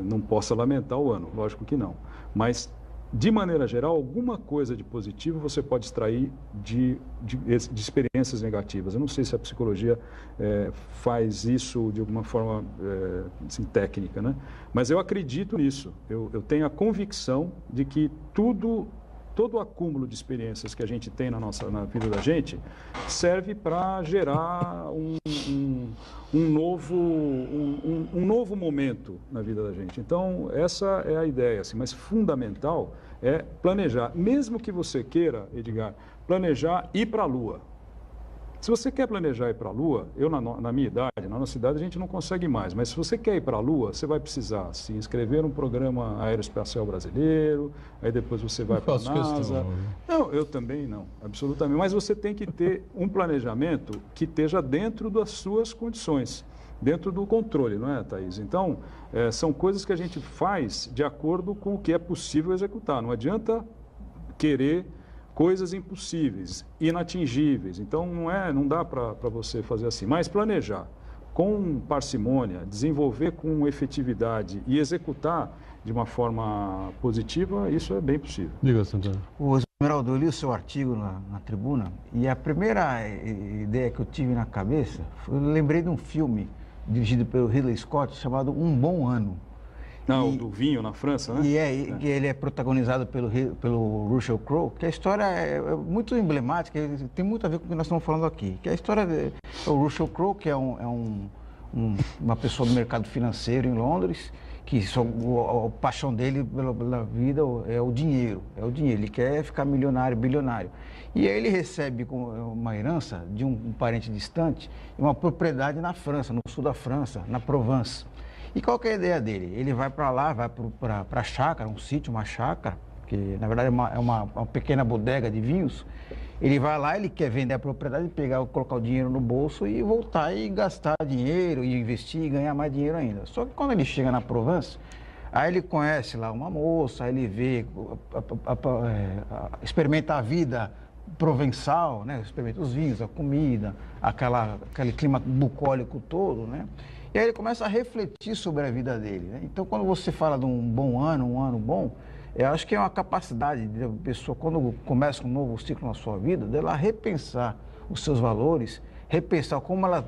não possa lamentar o ano, lógico que não. Mas, de maneira geral, alguma coisa de positivo você pode extrair de experiências negativas. Eu não sei se a psicologia faz isso de alguma forma assim, técnica, né? Mas eu acredito nisso. Eu tenho a convicção de que todo o acúmulo de experiências que a gente tem na vida da gente serve para gerar um novo momento na vida da gente. Então, essa é a ideia, assim, mas fundamental é planejar. Mesmo que você queira, Edgar, planejar ir para a Lua. Se você quer planejar ir para a Lua, na minha idade, na nossa idade a gente não consegue mais, mas se você quer ir para a Lua, você vai precisar se inscrever num programa aeroespacial brasileiro, aí depois você vai para a NASA. Não, eu também não, absolutamente. Mas você tem que ter um planejamento que esteja dentro das suas condições, dentro do controle, não é, Thaís? Então, são coisas que a gente faz de acordo com o que é possível executar. Não adianta querer coisas impossíveis, inatingíveis. Então, não dá para você fazer assim. Mas planejar com parcimônia, desenvolver com efetividade e executar de uma forma positiva, isso é bem possível. Diga, Santana. Ô, Esmeraldo, eu li o seu artigo na tribuna e a primeira ideia que eu tive na cabeça, eu lembrei de um filme dirigido pelo Ridley Scott chamado Um Bom Ano. Não, do vinho na França, né? E ele é protagonizado pelo Russell Crowe, que a história é muito emblemática, tem muito a ver com o que nós estamos falando aqui. Que a história o Russell Crowe, que é uma pessoa do mercado financeiro em Londres, que a paixão dele pela vida é o dinheiro. Ele quer ficar milionário, bilionário. E aí ele recebe uma herança de um parente distante, uma propriedade na França, no sul da França, na Provence. E qual que é a ideia dele? Ele vai para lá, vai para a chácara, um sítio, uma chácara, que na verdade é uma pequena bodega de vinhos. Ele vai lá, ele quer vender a propriedade, colocar o dinheiro no bolso e voltar e gastar dinheiro, e investir e ganhar mais dinheiro ainda. Só que quando ele chega na Provence, aí ele conhece lá uma moça, aí ele vê, experimenta a vida provençal, né? Experimenta os vinhos, a comida, aquele clima bucólico todo, né? E aí ele começa a refletir sobre a vida dele, né? Então, quando você fala de um bom ano, um ano bom, eu acho que é uma capacidade da pessoa, quando começa um novo ciclo na sua vida, dela repensar os seus valores, repensar como ela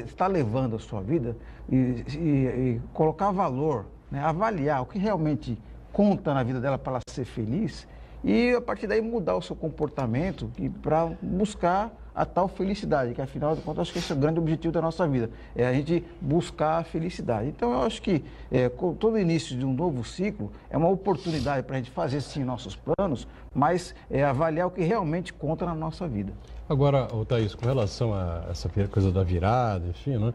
está levando a sua vida e colocar valor, né? Avaliar o que realmente conta na vida dela para ela ser feliz e, a partir daí, mudar o seu comportamento para buscar a tal felicidade, que afinal de contas acho que esse é o grande objetivo da nossa vida, é a gente buscar a felicidade. Então eu acho que com todo início de um novo ciclo é uma oportunidade para a gente fazer sim nossos planos, mas avaliar o que realmente conta na nossa vida. Agora, Thaís, com relação a essa coisa da virada, enfim, né,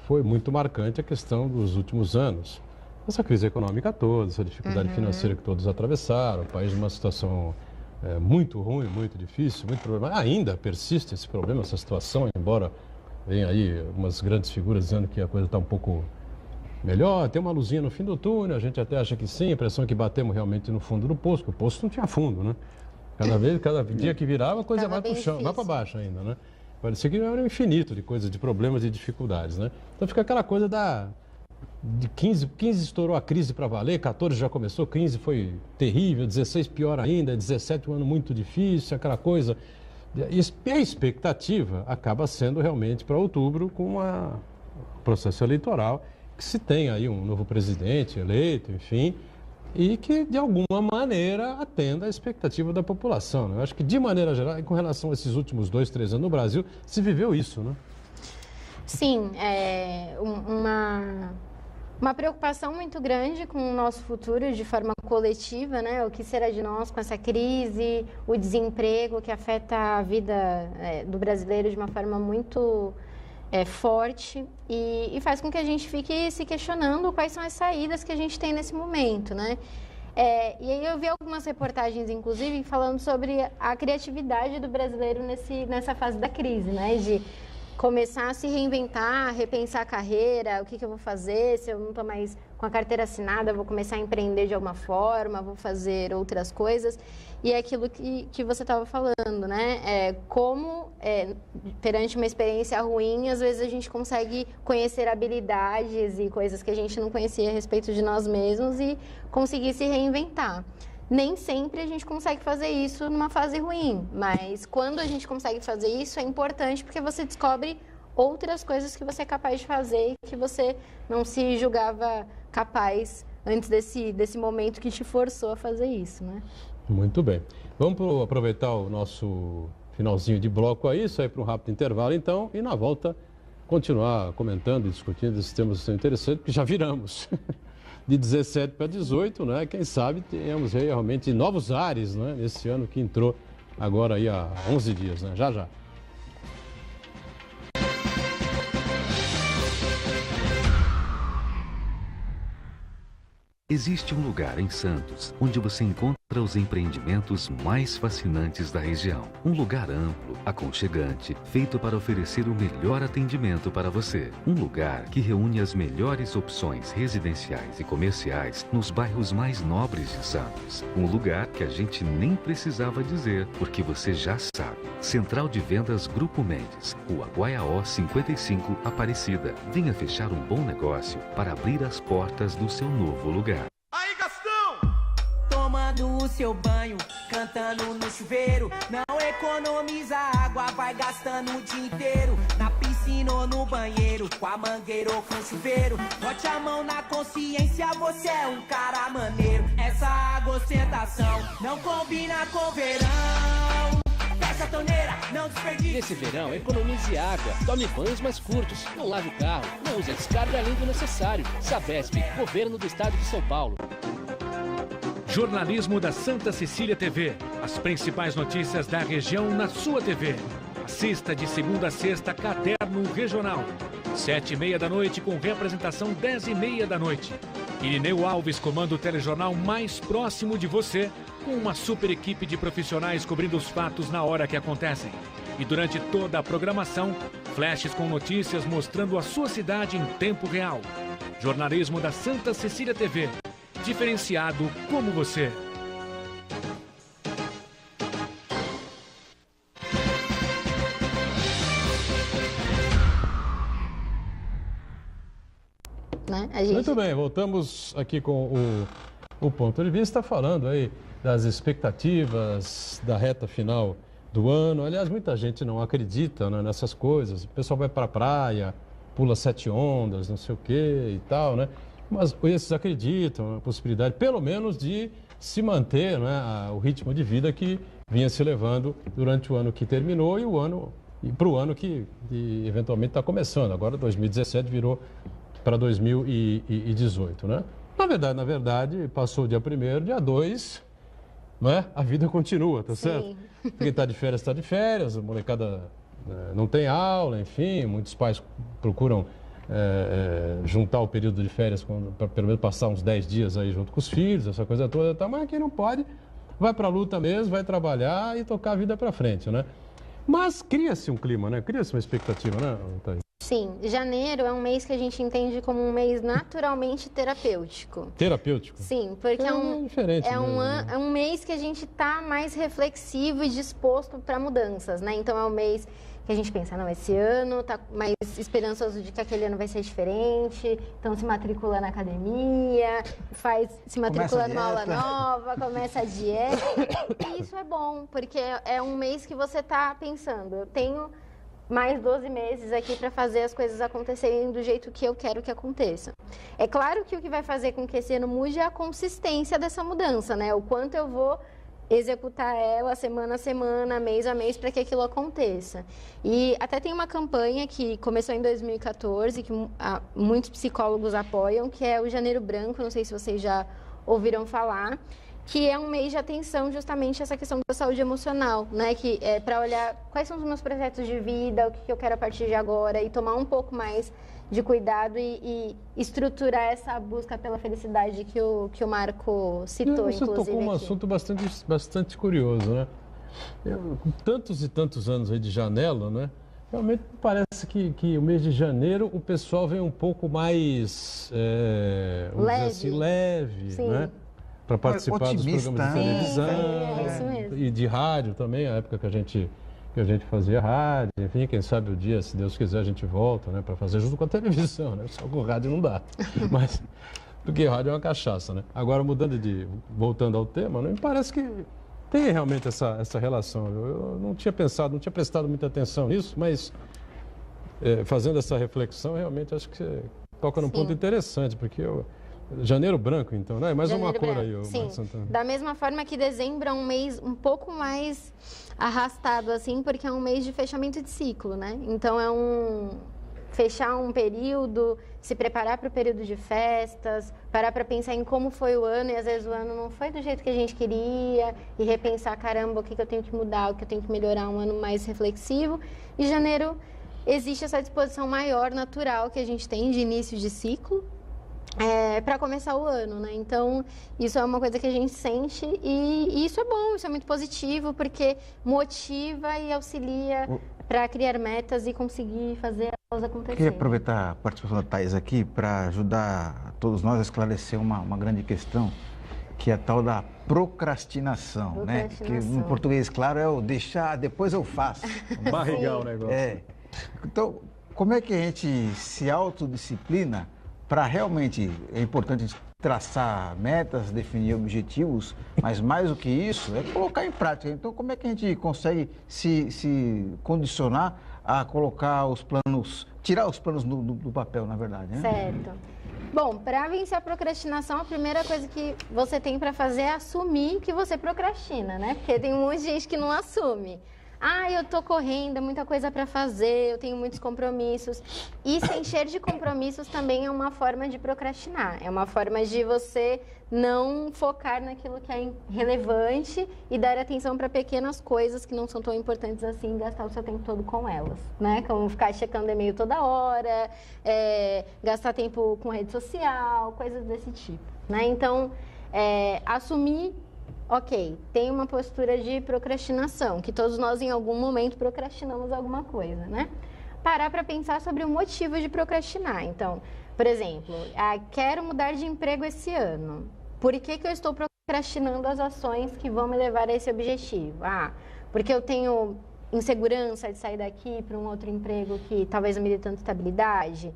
foi muito marcante a questão dos últimos anos. Essa crise econômica toda, essa dificuldade financeira que todos atravessaram, o país numa situação muito ruim, muito difícil, muito problemático. Ainda persiste esse problema, essa situação, embora venha aí algumas grandes figuras dizendo que a coisa está um pouco melhor, tem uma luzinha no fim do túnel, a gente até acha que sim, a impressão é que batemos realmente no fundo do poço, porque o poço não tinha fundo, né? Cada dia que virava, a coisa vai para o chão, vai para baixo ainda, né? Parecia que era um infinito de coisas, de problemas e dificuldades, né? Então fica aquela coisa de 15 estourou a crise para valer, 14 já começou, 15 foi terrível, 16 pior ainda, 17 um ano muito difícil, aquela coisa. E a expectativa acaba sendo realmente para outubro, com o processo eleitoral, que se tem aí um novo presidente eleito, enfim, e que de alguma maneira atenda à expectativa da população, né? Eu acho que de maneira geral, com relação a esses últimos 2, 3 anos no Brasil, se viveu isso, né? Sim, uma preocupação muito grande com o nosso futuro de forma coletiva, né? O que será de nós com essa crise, o desemprego que afeta a vida do brasileiro de uma forma muito forte e faz com que a gente fique se questionando quais são as saídas que a gente tem nesse momento, né? E aí eu vi algumas reportagens, inclusive, falando sobre a criatividade do brasileiro nessa fase da crise, né? De começar a se reinventar, repensar a carreira, o que eu vou fazer, se eu não estou mais com a carteira assinada, vou começar a empreender de alguma forma, vou fazer outras coisas. E é aquilo que você estava falando, né? Perante uma experiência ruim, às vezes a gente consegue conhecer habilidades e coisas que a gente não conhecia a respeito de nós mesmos e conseguir se reinventar. Nem sempre a gente consegue fazer isso numa fase ruim, mas quando a gente consegue fazer isso é importante porque você descobre outras coisas que você é capaz de fazer e que você não se julgava capaz antes desse momento que te forçou a fazer isso, né? Muito bem. Vamos aproveitar o nosso finalzinho de bloco aí, sair para um rápido intervalo então, e na volta continuar comentando e discutindo esses temas que são interessantes, porque já viramos de 17 para 18, né? Quem sabe tenhamos realmente novos ares, né? Nesse ano que entrou agora aí há 11 dias, né? Já, já. Existe um lugar em Santos onde você encontra os empreendimentos mais fascinantes da região. Um lugar amplo, aconchegante, feito para oferecer o melhor atendimento para você. Um lugar que reúne as melhores opções residenciais e comerciais nos bairros mais nobres de Santos. Um lugar que a gente nem precisava dizer, porque você já sabe. Central de Vendas Grupo Mendes, Rua Guaiaó 55, Aparecida. Venha fechar um bom negócio para abrir as portas do seu novo lugar. Aí, Gastão! Tomando o seu banho, cantando no chuveiro. Não economiza água, vai gastando o dia inteiro. Na piscina ou no banheiro, com a mangueira ou com o chuveiro. Bote a mão na consciência, você é um cara maneiro. Essa água ostentação não combina com verão. Fecha a torneira, não desperdice. Nesse verão, economize água, tome banhos mais curtos, não lave o carro, não use a descarga além do necessário. Sabesp, Governo do Estado de São Paulo. Jornalismo da Santa Cecília TV. As principais notícias da região na sua TV. Assista de segunda a sexta, Caderno Regional. 7h30 da noite com representação 10h30 da noite. Irineu Alves comanda o telejornal mais próximo de você, com uma super equipe de profissionais cobrindo os fatos na hora que acontecem. E durante toda a programação, flashes com notícias mostrando a sua cidade em tempo real. Jornalismo da Santa Cecília TV. Diferenciado como você. Né? Muito bem, voltamos aqui com o ponto de vista, falando aí das expectativas da reta final do ano. Aliás, muita gente não acredita, né, nessas coisas. O pessoal vai para a praia, pula 7 ondas, não sei o quê e tal, né? Mas esses acreditam na possibilidade, pelo menos, de se manter, né, o ritmo de vida que vinha se levando durante o ano que terminou e para o ano que eventualmente está começando. Agora, 2017 virou para 2018, né? Na verdade, passou o dia 1º, dia 2, né? A vida continua, tá certo? Quem está de férias, a molecada não tem aula, enfim, muitos pais procuram juntar o período de férias para pelo menos passar uns 10 dias aí junto com os filhos, essa coisa toda, tá? Mas quem não pode, vai para a luta mesmo, vai trabalhar e tocar a vida para frente, né? Mas cria-se um clima, né? Cria-se uma expectativa, né, Thaís? Sim, janeiro é um mês que a gente entende como um mês naturalmente terapêutico. Terapêutico? Sim, porque é um mês que a gente está mais reflexivo e disposto para mudanças, né? Então é um mês que a gente pensa, não, esse ano tá mais esperançoso de que aquele ano vai ser diferente, então se matricula na academia, se matricula numa aula nova, começa a dieta. E isso é bom, porque é um mês que você está pensando, eu tenho mais 12 meses aqui para fazer as coisas acontecerem do jeito que eu quero que aconteça. É claro que o que vai fazer com que esse ano mude é a consistência dessa mudança, né? O quanto eu vou executar ela semana a semana, mês a mês, para que aquilo aconteça. E até tem uma campanha que começou em 2014, que muitos psicólogos apoiam, que é o Janeiro Branco, não sei se vocês já ouviram falar, que é um mês de atenção justamente a essa questão da saúde emocional, né? Que é para olhar quais são os meus projetos de vida, o que eu quero a partir de agora e tomar um pouco mais de cuidado e estruturar essa busca pela felicidade que o Marco citou, você inclusive. Você tocou um assunto bastante curioso, né? Com tantos e tantos anos aí de janela, né? Realmente parece que o mês de janeiro o pessoal vem um pouco mais, leve, né? Para participar dos programas de televisão e de rádio também, a época que a gente fazia rádio, enfim, quem sabe o dia, se Deus quiser, a gente volta, né, para fazer junto com a televisão, né? Só com o rádio não dá. Mas porque rádio é uma cachaça, né? Agora voltando ao tema, né, me parece que tem realmente essa relação. Eu não tinha prestado muita atenção nisso, mas fazendo essa reflexão, realmente acho que você toca num ponto interessante, porque Janeiro Branco, então, né? Mais uma cor aí, Sim. Da mesma forma que dezembro é um mês um pouco mais arrastado, assim, porque é um mês de fechamento de ciclo, né? Então, fechar um período, se preparar para o período de festas, parar para pensar em como foi o ano, e às vezes o ano não foi do jeito que a gente queria, e repensar, caramba, o que eu tenho que mudar, o que eu tenho que melhorar, um ano mais reflexivo. E janeiro existe essa disposição maior, natural, que a gente tem de início de ciclo, para começar o ano, né? Então, isso é uma coisa que a gente sente e isso é bom, isso é muito positivo, porque motiva e auxilia para criar metas e conseguir fazer elas acontecerem. Queria aproveitar a participação da Thaís aqui para ajudar todos nós a esclarecer uma grande questão, que é a tal da procrastinação, né? Que no português, claro, é o deixar, depois eu faço. Barrigar o negócio. Então, como é que a gente se autodisciplina para realmente, é importante a gente traçar metas, definir objetivos, mas mais do que isso, é colocar em prática. Então, como é que a gente consegue se condicionar a colocar os planos, tirar os planos do papel, na verdade, né? Certo. Bom, para vencer a procrastinação, a primeira coisa que você tem para fazer é assumir que você procrastina, né? Porque tem um monte de gente que não assume. Eu tô correndo, é muita coisa para fazer, eu tenho muitos compromissos. E se encher de compromissos também é uma forma de procrastinar. É uma forma de você não focar naquilo que é relevante e dar atenção para pequenas coisas que não são tão importantes assim e gastar o seu tempo todo com elas, né? Como ficar checando e-mail toda hora, gastar tempo com rede social, coisas desse tipo, né? Então, assumir... Ok, tem uma postura de procrastinação, que todos nós em algum momento procrastinamos alguma coisa, né? Parar para pensar sobre o motivo de procrastinar. Então, por exemplo, quero mudar de emprego esse ano. Por que eu estou procrastinando as ações que vão me levar a esse objetivo? Porque eu tenho insegurança de sair daqui para um outro emprego que talvez não me dê tanta estabilidade.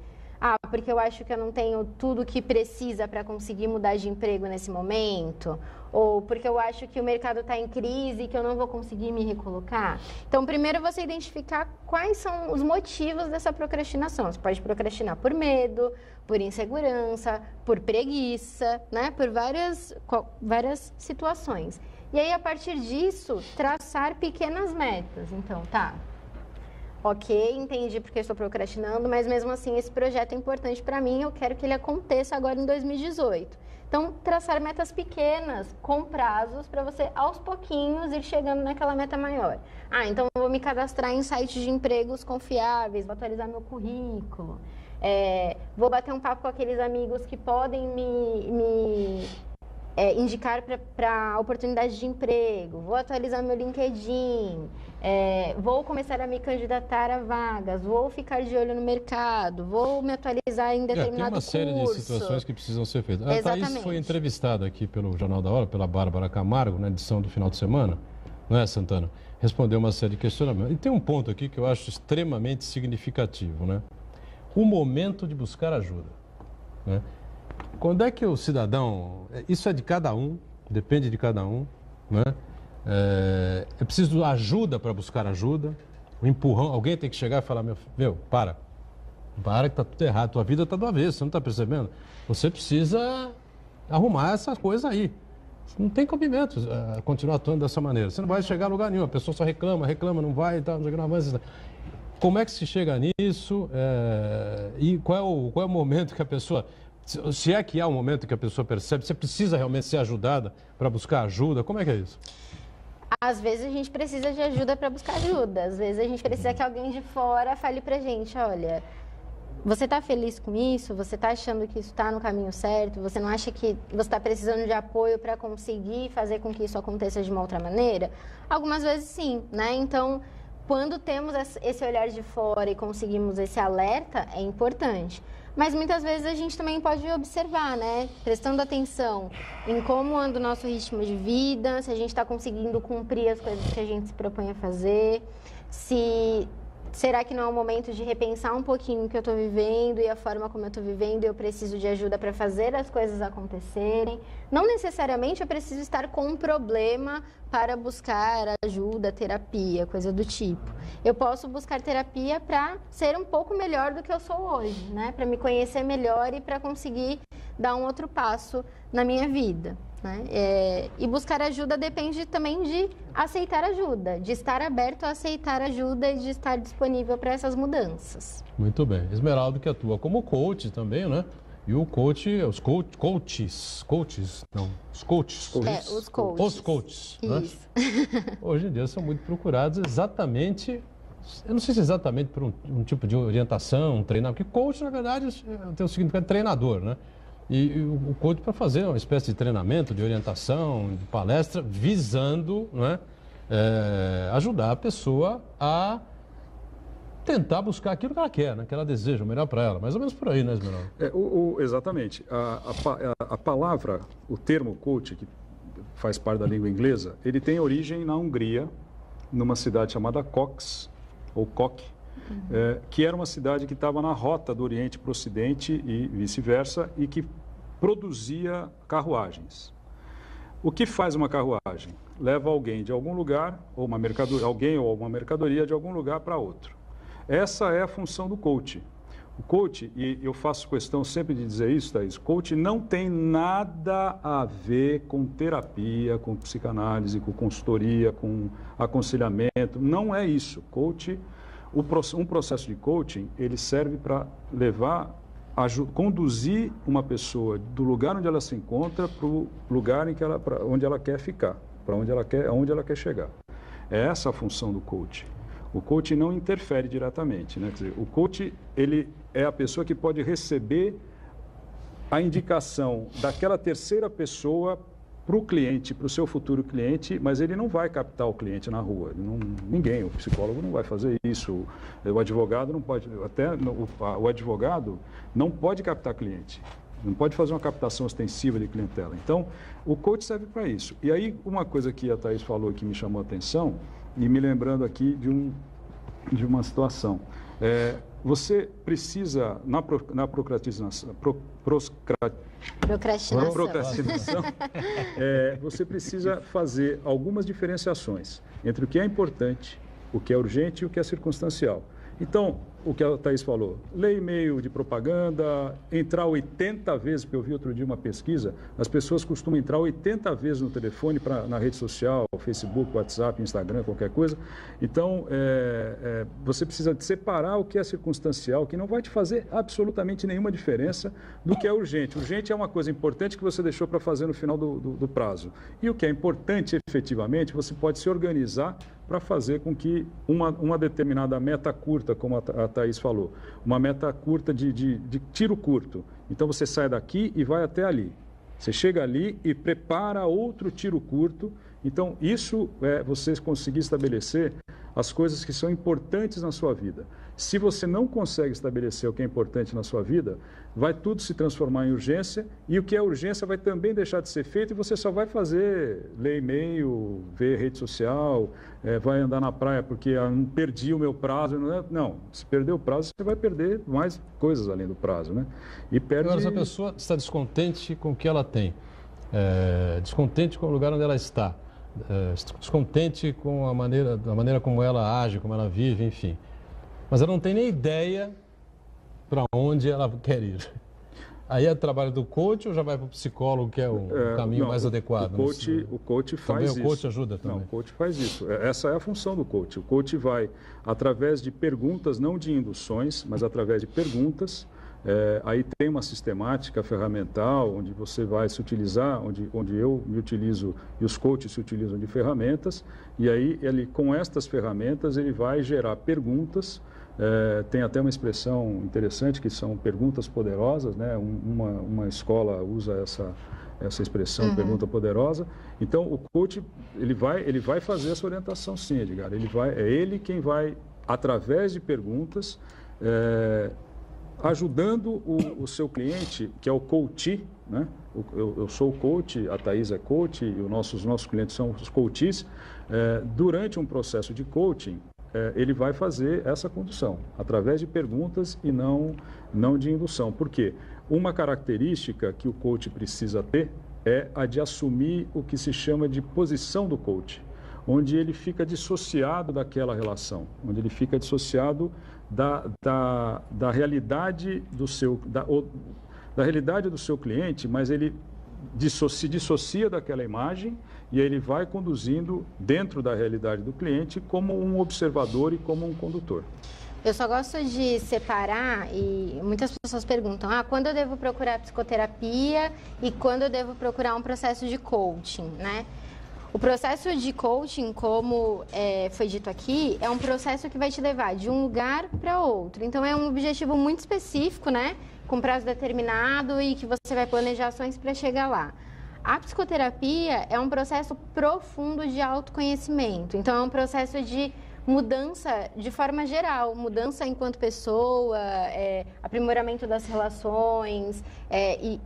Porque eu acho que eu não tenho tudo o que precisa para conseguir mudar de emprego nesse momento. Ou porque eu acho que o mercado está em crise e que eu não vou conseguir me recolocar. Então, primeiro você identificar quais são os motivos dessa procrastinação. Você pode procrastinar por medo, por insegurança, por preguiça, né? Por várias situações. E aí, a partir disso, traçar pequenas metas. Então, ok, entendi porque eu estou procrastinando, mas mesmo assim esse projeto é importante para mim, eu quero que ele aconteça agora em 2018. Então, traçar metas pequenas, com prazos, para você aos pouquinhos ir chegando naquela meta maior. Então eu vou me cadastrar em sites de empregos confiáveis, vou atualizar meu currículo, vou bater um papo com aqueles amigos que podem me indicar para oportunidades de emprego, vou atualizar meu LinkedIn, vou começar a me candidatar a vagas, vou ficar de olho no mercado, vou me atualizar em determinado curso. Tem uma série de situações que precisam ser feitas. A Thaís foi entrevistada aqui pelo Jornal da Hora, pela Bárbara Camargo, na edição do final de semana, não é, Santana? Responder uma série de questionamentos. E tem um ponto aqui que eu acho extremamente significativo, né? O momento de buscar ajuda, né? Quando é que o cidadão... Isso é de cada um, depende de cada um, né? É preciso ajuda para buscar ajuda, o empurrão, alguém tem que chegar e falar, meu, para que tá tudo errado, tua vida tá do avesso, você não tá percebendo? Você precisa arrumar essa coisa aí. Não tem cabimento continuar atuando dessa maneira. Você não vai chegar a lugar nenhum, a pessoa só reclama, não vai, tá, não avança. Como é que se chega nisso? E qual é o momento que a pessoa... Se é que há um momento que a pessoa percebe, você precisa realmente ser ajudada para buscar ajuda, como é que é isso? Às vezes a gente precisa de ajuda para buscar ajuda. Às vezes a gente precisa que alguém de fora fale pra gente, olha, você está feliz com isso? Você está achando que isso está no caminho certo? Você não acha que você está precisando de apoio para conseguir fazer com que isso aconteça de uma outra maneira? Algumas vezes sim, né? Então, quando temos esse olhar de fora e conseguimos esse alerta, é importante. Mas muitas vezes a gente também pode observar, né? Prestando atenção em como anda o nosso ritmo de vida, se a gente está conseguindo cumprir as coisas que a gente se propõe a fazer, será que não é o momento de repensar um pouquinho o que eu estou vivendo e a forma como eu estou vivendo e eu preciso de ajuda para fazer as coisas acontecerem? Não necessariamente eu preciso estar com um problema para buscar ajuda, terapia, coisa do tipo. Eu posso buscar terapia para ser um pouco melhor do que eu sou hoje, né? Para me conhecer melhor e para conseguir dar um outro passo na minha vida. Né? E buscar ajuda depende também de aceitar ajuda, de estar aberto a aceitar ajuda e de estar disponível para essas mudanças. Muito bem. Esmeraldo que atua como coach também, né? E o coach, os coaches. Os coaches, né? Hoje em dia são muito procurados exatamente, eu não sei se exatamente por um tipo de orientação, um treinamento, porque coach, na verdade, tem o significado de treinador, né? E o coach para fazer uma espécie de treinamento, de orientação, de palestra, visando, né, ajudar a pessoa a tentar buscar aquilo que ela quer, né, que ela deseja, o melhor para ela. Mais ou menos por aí, né, Esmeralda? Exatamente. A palavra, o termo coach, que faz parte da língua inglesa, ele tem origem na Hungria, numa cidade chamada Kocs, ou Kok, que era uma cidade que estava na rota do Oriente para o Ocidente e vice-versa, e que produzia carruagens. O que faz uma carruagem? Leva alguém de algum lugar, ou uma mercadoria de algum lugar para outro. Essa é a função do coach. O coach, e eu faço questão sempre de dizer isso, Thaís, coach não tem nada a ver com terapia, com psicanálise, com consultoria, com aconselhamento, não é isso. Coach... Um processo de coaching, ele serve para conduzir uma pessoa do lugar onde ela se encontra para o lugar onde ela quer ficar, aonde ela quer chegar. É essa a função do coach. O coach não interfere diretamente, né? Quer dizer, o coach, ele é a pessoa que pode receber a indicação daquela terceira pessoa para o cliente, para o seu futuro cliente, mas ele não vai captar o cliente na rua. Ninguém, o psicólogo não vai fazer isso, o advogado não pode, o advogado não pode captar cliente, não pode fazer uma captação ostensiva de clientela. Então, o coach serve para isso. E aí, uma coisa que a Thaís falou que me chamou a atenção, e me lembrando aqui de uma situação. Você precisa, na procrastinação, você precisa fazer algumas diferenciações entre o que é importante, o que é urgente e o que é circunstancial. Então, o que a Thaís falou, ler e-mail de propaganda, entrar 80 vezes, porque eu vi outro dia uma pesquisa, as pessoas costumam entrar 80 vezes no telefone, na rede social, Facebook, WhatsApp, Instagram, qualquer coisa. Então, você precisa separar o que é circunstancial, que não vai te fazer absolutamente nenhuma diferença do que é urgente. Urgente é uma coisa importante que você deixou para fazer no final do prazo. E o que é importante, efetivamente, você pode se organizar para fazer com que uma determinada meta curta, como a Thaís falou, uma meta curta de tiro curto. Então, você sai daqui e vai até ali. Você chega ali e prepara outro tiro curto Então, isso é você conseguir estabelecer as coisas que são importantes na sua vida. Se você não consegue estabelecer o que é importante na sua vida, vai tudo se transformar em urgência e o que é urgência vai também deixar de ser feito e você só vai fazer, ler e-mail, ver rede social, vai andar na praia porque perdi o meu prazo. Não, se perder o prazo, você vai perder mais coisas além do prazo, né? E perde... Agora, se a pessoa está descontente com o que ela tem, descontente com o lugar onde ela está, descontente com a maneira como ela age, como ela vive, enfim. Mas ela não tem nem ideia para onde ela quer ir. Aí é trabalho do coach ou já vai para o psicólogo, que é o caminho mais adequado? O coach faz isso. Também o coach ajuda também? Não, o coach faz isso. Essa é a função do coach. O coach vai, através de perguntas, não de induções, mas através de perguntas. Aí tem uma sistemática ferramental, onde você vai se utilizar, onde eu me utilizo e os coaches se utilizam de ferramentas. E aí, com estas ferramentas, ele vai gerar perguntas. Tem até uma expressão interessante que são perguntas poderosas, né? Uma escola usa essa expressão, pergunta poderosa. Então, o coach ele vai fazer essa orientação, sim, Edgar. É ele quem vai, através de perguntas, ajudando o seu cliente, que é o coach, né? Eu sou o coach, a Thaís é coach e os nossos clientes são os coaches. Durante um processo de coaching, ele vai fazer essa condução, através de perguntas e não de indução. Por quê? Uma característica que o coach precisa ter é a de assumir o que se chama de posição do coach, onde ele fica dissociado daquela relação, onde ele fica dissociado da realidade da realidade do seu cliente, mas ele se dissocia daquela imagem e ele vai conduzindo dentro da realidade do cliente como um observador e como um condutor. Eu só gosto de separar, e muitas pessoas perguntam, quando eu devo procurar psicoterapia e quando eu devo procurar um processo de coaching, né? O processo de coaching, como foi dito aqui, é um processo que vai te levar de um lugar para outro. Então, é um objetivo muito específico, né? Com prazo determinado e que você vai planejar ações para chegar lá. A psicoterapia é um processo profundo de autoconhecimento. Então, é um processo de mudança de forma geral, mudança enquanto pessoa, aprimoramento das relações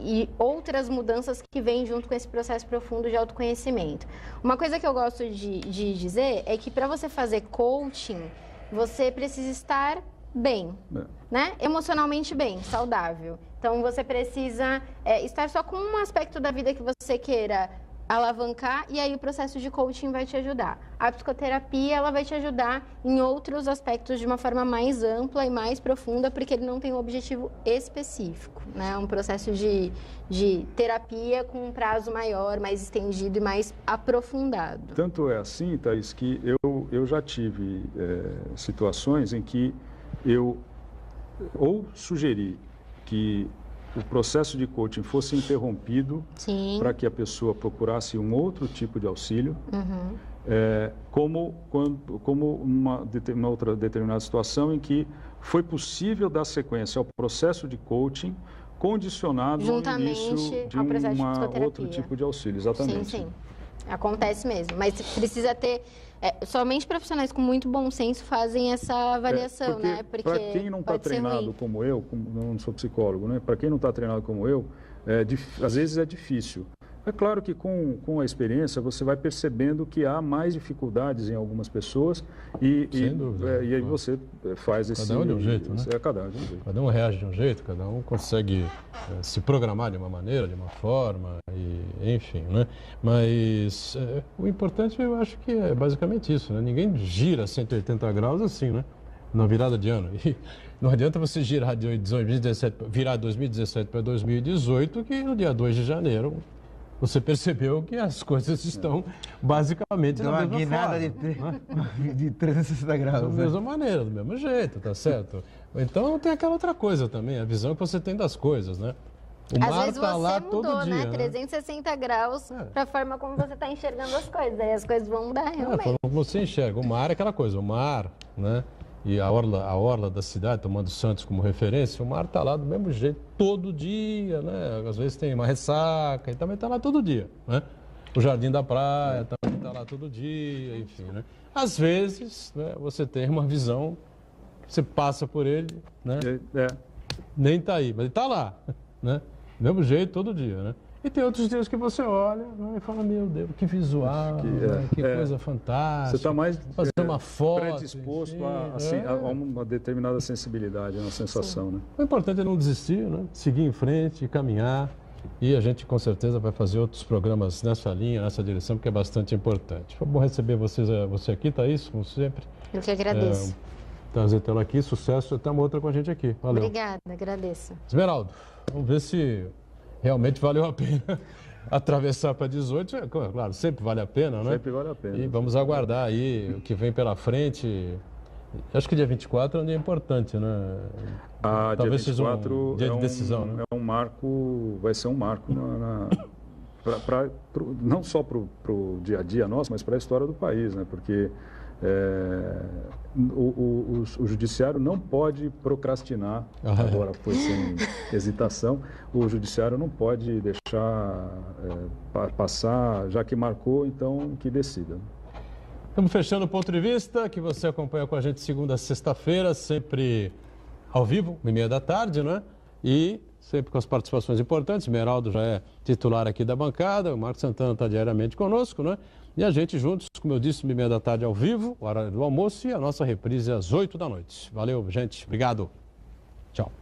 e outras mudanças que vêm junto com esse processo profundo de autoconhecimento. Uma coisa que eu gosto de dizer é que para você fazer coaching, você precisa estar bem, né? Emocionalmente bem, saudável. Então, você precisa estar só com um aspecto da vida que você queira alavancar, e aí o processo de coaching vai te ajudar. A psicoterapia, ela vai te ajudar em outros aspectos de uma forma mais ampla e mais profunda, porque ele não tem um objetivo específico, né? É um processo de terapia com um prazo maior, mais estendido e mais aprofundado. Tanto é assim, Thaís, que eu já tive situações em que eu ou sugeri que o processo de coaching fosse interrompido para que a pessoa procurasse um outro tipo de auxílio, como uma outra determinada situação em que foi possível dar sequência ao processo de coaching condicionado ao início de outro tipo de auxílio. Exatamente. Sim. Acontece mesmo, mas precisa ter... somente profissionais com muito bom senso fazem essa avaliação, né? Porque para quem não está treinado como eu, não sou psicólogo, né? Para quem não está treinado como eu, às vezes é difícil. É claro que com a experiência você vai percebendo que há mais dificuldades em algumas pessoas e aí você faz esse... Cada um de um jeito, né? Cada um de um jeito. Cada um reage de um jeito, cada um consegue se programar de uma maneira, de uma forma, enfim, né? Mas o importante eu acho que é basicamente isso, né? Ninguém gira 180 graus assim, né? Na virada de ano. E não adianta você girar de 2017 para 2018 que no dia 2 de janeiro... Você percebeu que as coisas estão basicamente da mesma forma. De 360 graus. Da mesma maneira, do mesmo jeito, tá certo? Então tem aquela outra coisa também, a visão que você tem das coisas, né? O mar está lá todo dia. 360 graus para a forma como você está enxergando as coisas. Aí as coisas vão mudar realmente. Como você enxerga. O mar é aquela coisa, o mar, né? E a orla da cidade, tomando Santos como referência, o mar está lá do mesmo jeito todo dia, né? Às vezes tem uma ressaca e também está lá todo dia, né? O Jardim da Praia também está está lá todo dia, enfim, né? Às vezes, né, você tem uma visão, você passa por ele, né? Nem está aí, mas ele está lá, né? Do mesmo jeito, todo dia, né? E tem outros dias que você olha, né, e fala, meu Deus, que visual, que coisa fantástica. Você está mais fazer uma foto, predisposto a uma determinada sensibilidade, uma sensação, né? O importante é não desistir, né? Seguir em frente, caminhar. E a gente com certeza vai fazer outros programas nessa linha, nessa direção, porque é bastante importante. Foi bom receber você aqui, Thaís, como sempre. Eu que agradeço. Trazer ela aqui, sucesso, até uma outra com a gente aqui. Valeu. Obrigada, agradeço. Esmeraldo, vamos ver se realmente valeu a pena atravessar para 18. Claro, sempre vale a pena, né? Sempre vale a pena. E vamos aguardar aí o que vem pela frente. Acho que dia 24 é um dia importante, né? Talvez dia 24 dia de decisão, né? É um marco, vai ser um marco não só para o dia a dia nosso, mas para a história do país, né? Porque o judiciário não pode procrastinar, agora foi sem hesitação, o judiciário não pode deixar passar, já que marcou, então que decida. Estamos fechando o ponto de vista, que você acompanha com a gente segunda a sexta-feira, sempre ao vivo, 1h30 da tarde, né? E sempre com as participações importantes. Esmeraldo já é titular aqui da bancada, o Marcos Santana está diariamente conosco, né? E a gente juntos, como eu disse, 1h30 da tarde ao vivo, o horário do almoço, e a nossa reprise às 8 da noite. Valeu, gente. Obrigado. Tchau.